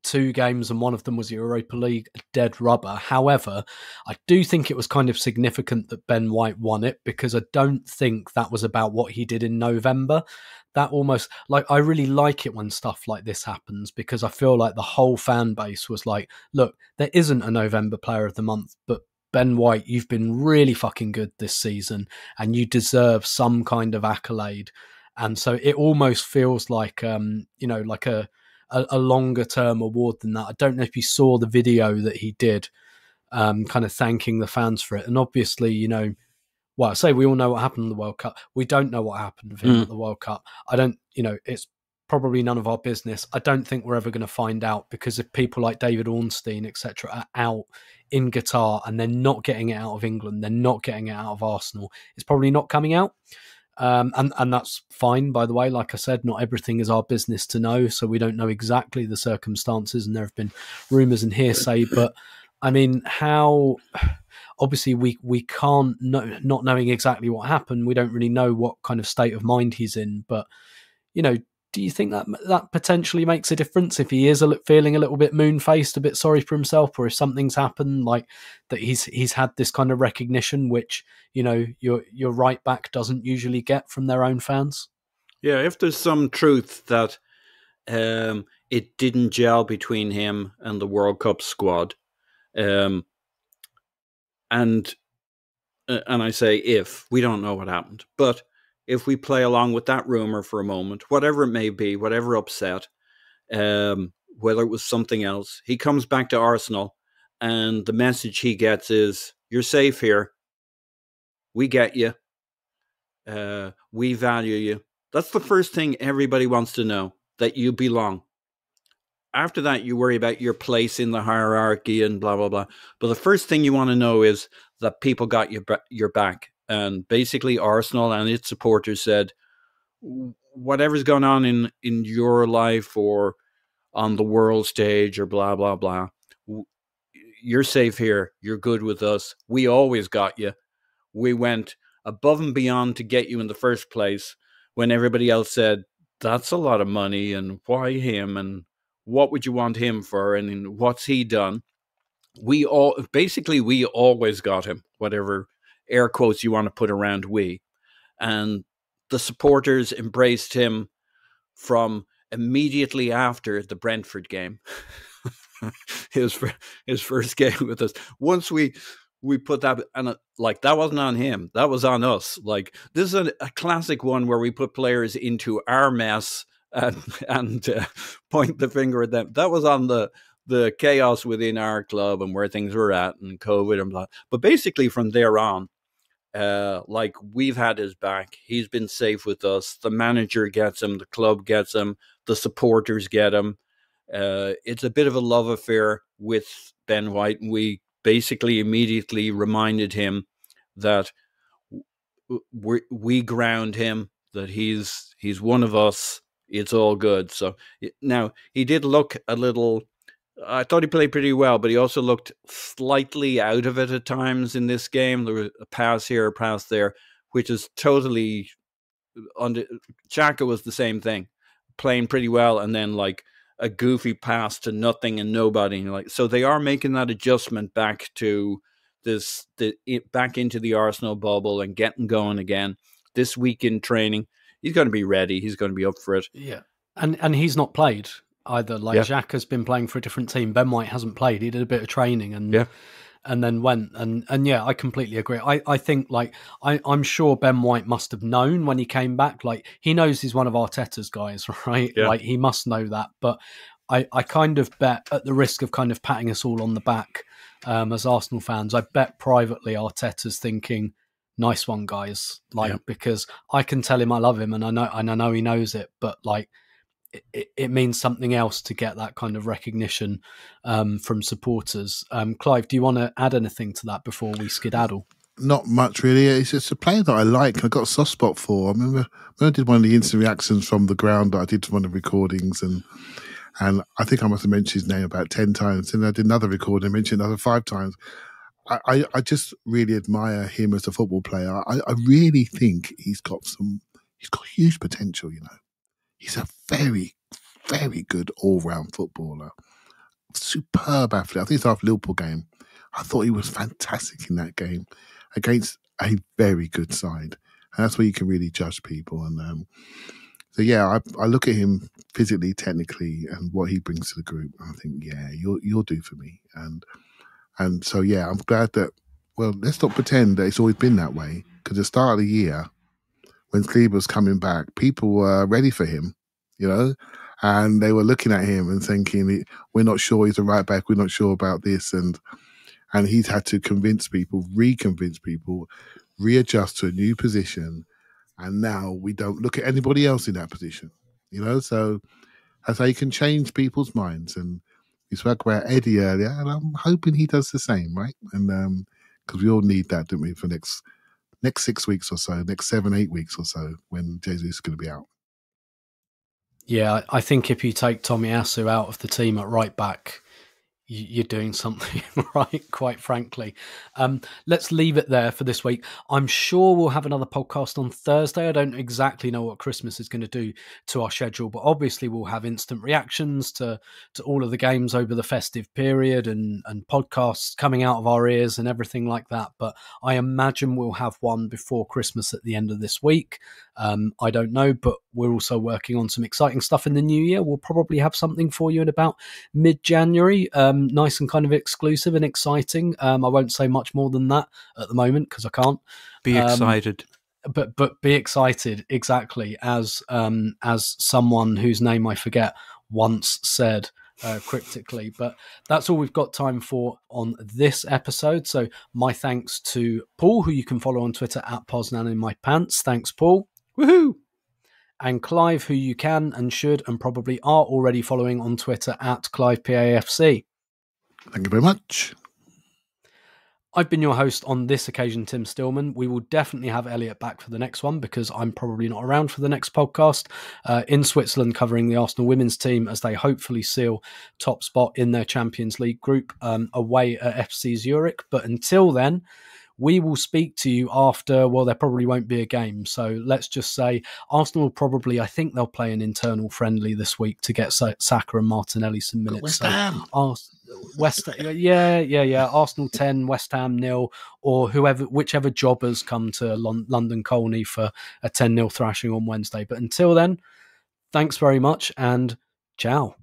S1: 2 games and one of them was Europa League dead rubber. However, I do think it was kind of significant that Ben White won it because I don't think that was about what he did in November. That almost, like, I really like it when stuff like this happens because I feel like the whole fan base was like, look, there isn't a November Player of the Month, but Ben White, you've been really fucking good this season and you deserve some kind of accolade. And so it almost feels like, like a longer term award than that. I don't know if you saw the video that he did kind of thanking the fans for it. And obviously, well, I say we all know what happened in the World Cup. We don't know what happened with him at the World Cup. I don't, it's probably none of our business. I don't think we're ever going to find out because if people like David Ornstein, etc., are out in Qatar and they're not getting it out of England, they're not getting it out of Arsenal, it's probably not coming out. And that's fine, by the way. Like I said, not everything is our business to know, so we don't know exactly the circumstances, and there have been rumours and hearsay. But I mean, how obviously we can't know, not knowing exactly what happened, we don't really know what kind of state of mind he's in. But do you think that potentially makes a difference if he is feeling a little bit moon-faced, a bit sorry for himself, or if something's happened like that he's had this kind of recognition, which your right back doesn't usually get from their own fans?
S3: Yeah, if there's some truth that it didn't gel between him and the World Cup squad, and I say if, we don't know what happened, but if we play along with that rumor for a moment, whatever it may be, whatever upset, whether it was something else, he comes back to Arsenal and the message he gets is, you're safe here. We get you. We value you. That's the first thing everybody wants to know, that you belong. After that, you worry about your place in the hierarchy and blah, blah, blah. But the first thing you want to know is that people got your back. And basically Arsenal and its supporters said, whatever's going on in your life or on the world stage or blah, blah, blah, you're safe here. You're good with us. We always got you. We went above and beyond to get you in the first place when everybody else said, that's a lot of money and why him and what would you want him for and what's he done? We always got him, whatever air quotes you want to put around we. And the supporters embraced him from immediately after the Brentford game. his first game with us. Once we put that, and that wasn't on him, that was on us. Like, this is a classic one where we put players into our mess and point the finger at them. That was on the chaos within our club and where things were at and COVID and blah. But basically from there on, we've had his back. He's been safe with us. The manager gets him. The club gets him. The supporters get him. It's a bit of a love affair with Ben White. And we basically immediately reminded him that we ground him, that he's one of us. It's all good. So now he did look a little, I thought he played pretty well, but he also looked slightly out of it at times in this game. There was a pass here, a pass there, which is totally Xhaka was the same thing, playing pretty well, and then like a goofy pass to nothing and nobody. So they are making that adjustment back to back into the Arsenal bubble and getting going again. This week in training, he's going to be ready. He's going to be up for it.
S1: Yeah, and he's not played either. Xhaka's been playing for a different team. Ben White hasn't played. He did a bit of training and then went. And yeah, I completely agree. I think I'm sure Ben White must have known when he came back. He knows he's one of Arteta's guys, right? Yeah. He must know that. But I kind of bet, at the risk of kind of patting us all on the back as Arsenal fans, I bet privately Arteta's thinking, nice one, guys. Because I can tell him I love him, and I know he knows it, but like it means something else to get that kind of recognition from supporters. Clive, do you want to add anything to that before we skedaddle?
S2: Not much, really. It's just a player that I like and I got a soft spot for. I remember when I did one of the instant reactions from the ground that I did one of the recordings, and I think I must have mentioned his name about 10 times. And I did another recording, mentioned another 5 times. I just really admire him as a football player. I really think he's got huge potential, you know. He's a very, very good all-round footballer. Superb athlete. I think it's after Liverpool game. I thought he was fantastic in that game against a very good side. And that's where you can really judge people. And so, yeah, I look at him physically, technically, and what he brings to the group. And I think, yeah, you'll do for me. And so, yeah, I'm glad that, well, let's not pretend that it's always been that way. Because at the start of the year, when Clive was coming back, people were ready for him, you know, and they were looking at him and thinking, we're not sure he's a right back, we're not sure about this. And he's had to convince people, reconvince people, readjust to a new position. And now we don't look at anybody else in that position, you know. So that's how you can change people's minds. And we spoke about Eddie earlier, and I'm hoping he does the same, right? And because we all need that, don't we, for next 6 weeks or so, next 7-8 weeks or so, when Jesus is going to be out.
S1: Yeah, I think if you take Tomiyasu out of the team at right back, you're doing something right, quite frankly. Let's leave it there for this week. I'm sure we'll have another podcast on Thursday. I don't exactly know what Christmas is going to do to our schedule, but obviously we'll have instant reactions to all of the games over the festive period and podcasts coming out of our ears and everything like that. But I imagine we'll have one before Christmas at the end of this week. I don't know, but we're also working on some exciting stuff in the new year. We'll probably have something for you in about mid-January. Nice and kind of exclusive and exciting. I won't say much more than that at the moment because I can't.
S3: Be excited.
S1: But be excited, exactly, as someone whose name I forget once said cryptically. But that's all we've got time for on this episode. So my thanks to Paul, who you can follow on Twitter at Poznan in my pants. Thanks, Paul.
S3: Woohoo!
S1: And Clive, who you can and should and probably are already following on Twitter at ClivePAFC.
S2: Thank you very much.
S1: I've been your host on this occasion, Tim Stillman. We will definitely have Elliot back for the next one because I'm probably not around for the next podcast in Switzerland covering the Arsenal women's team as they hopefully seal top spot in their Champions League group away at FC Zurich. But until then, we will speak to you after, well, there probably won't be a game. So let's just say Arsenal will probably, I think they'll play an internal friendly this week to get Saka and Martinelli some minutes.
S2: West Ham.
S1: Yeah. Arsenal 10, West Ham 0, or whichever jobbers come to London Colney for a 10-0 thrashing on Wednesday. But until then, thanks very much and ciao.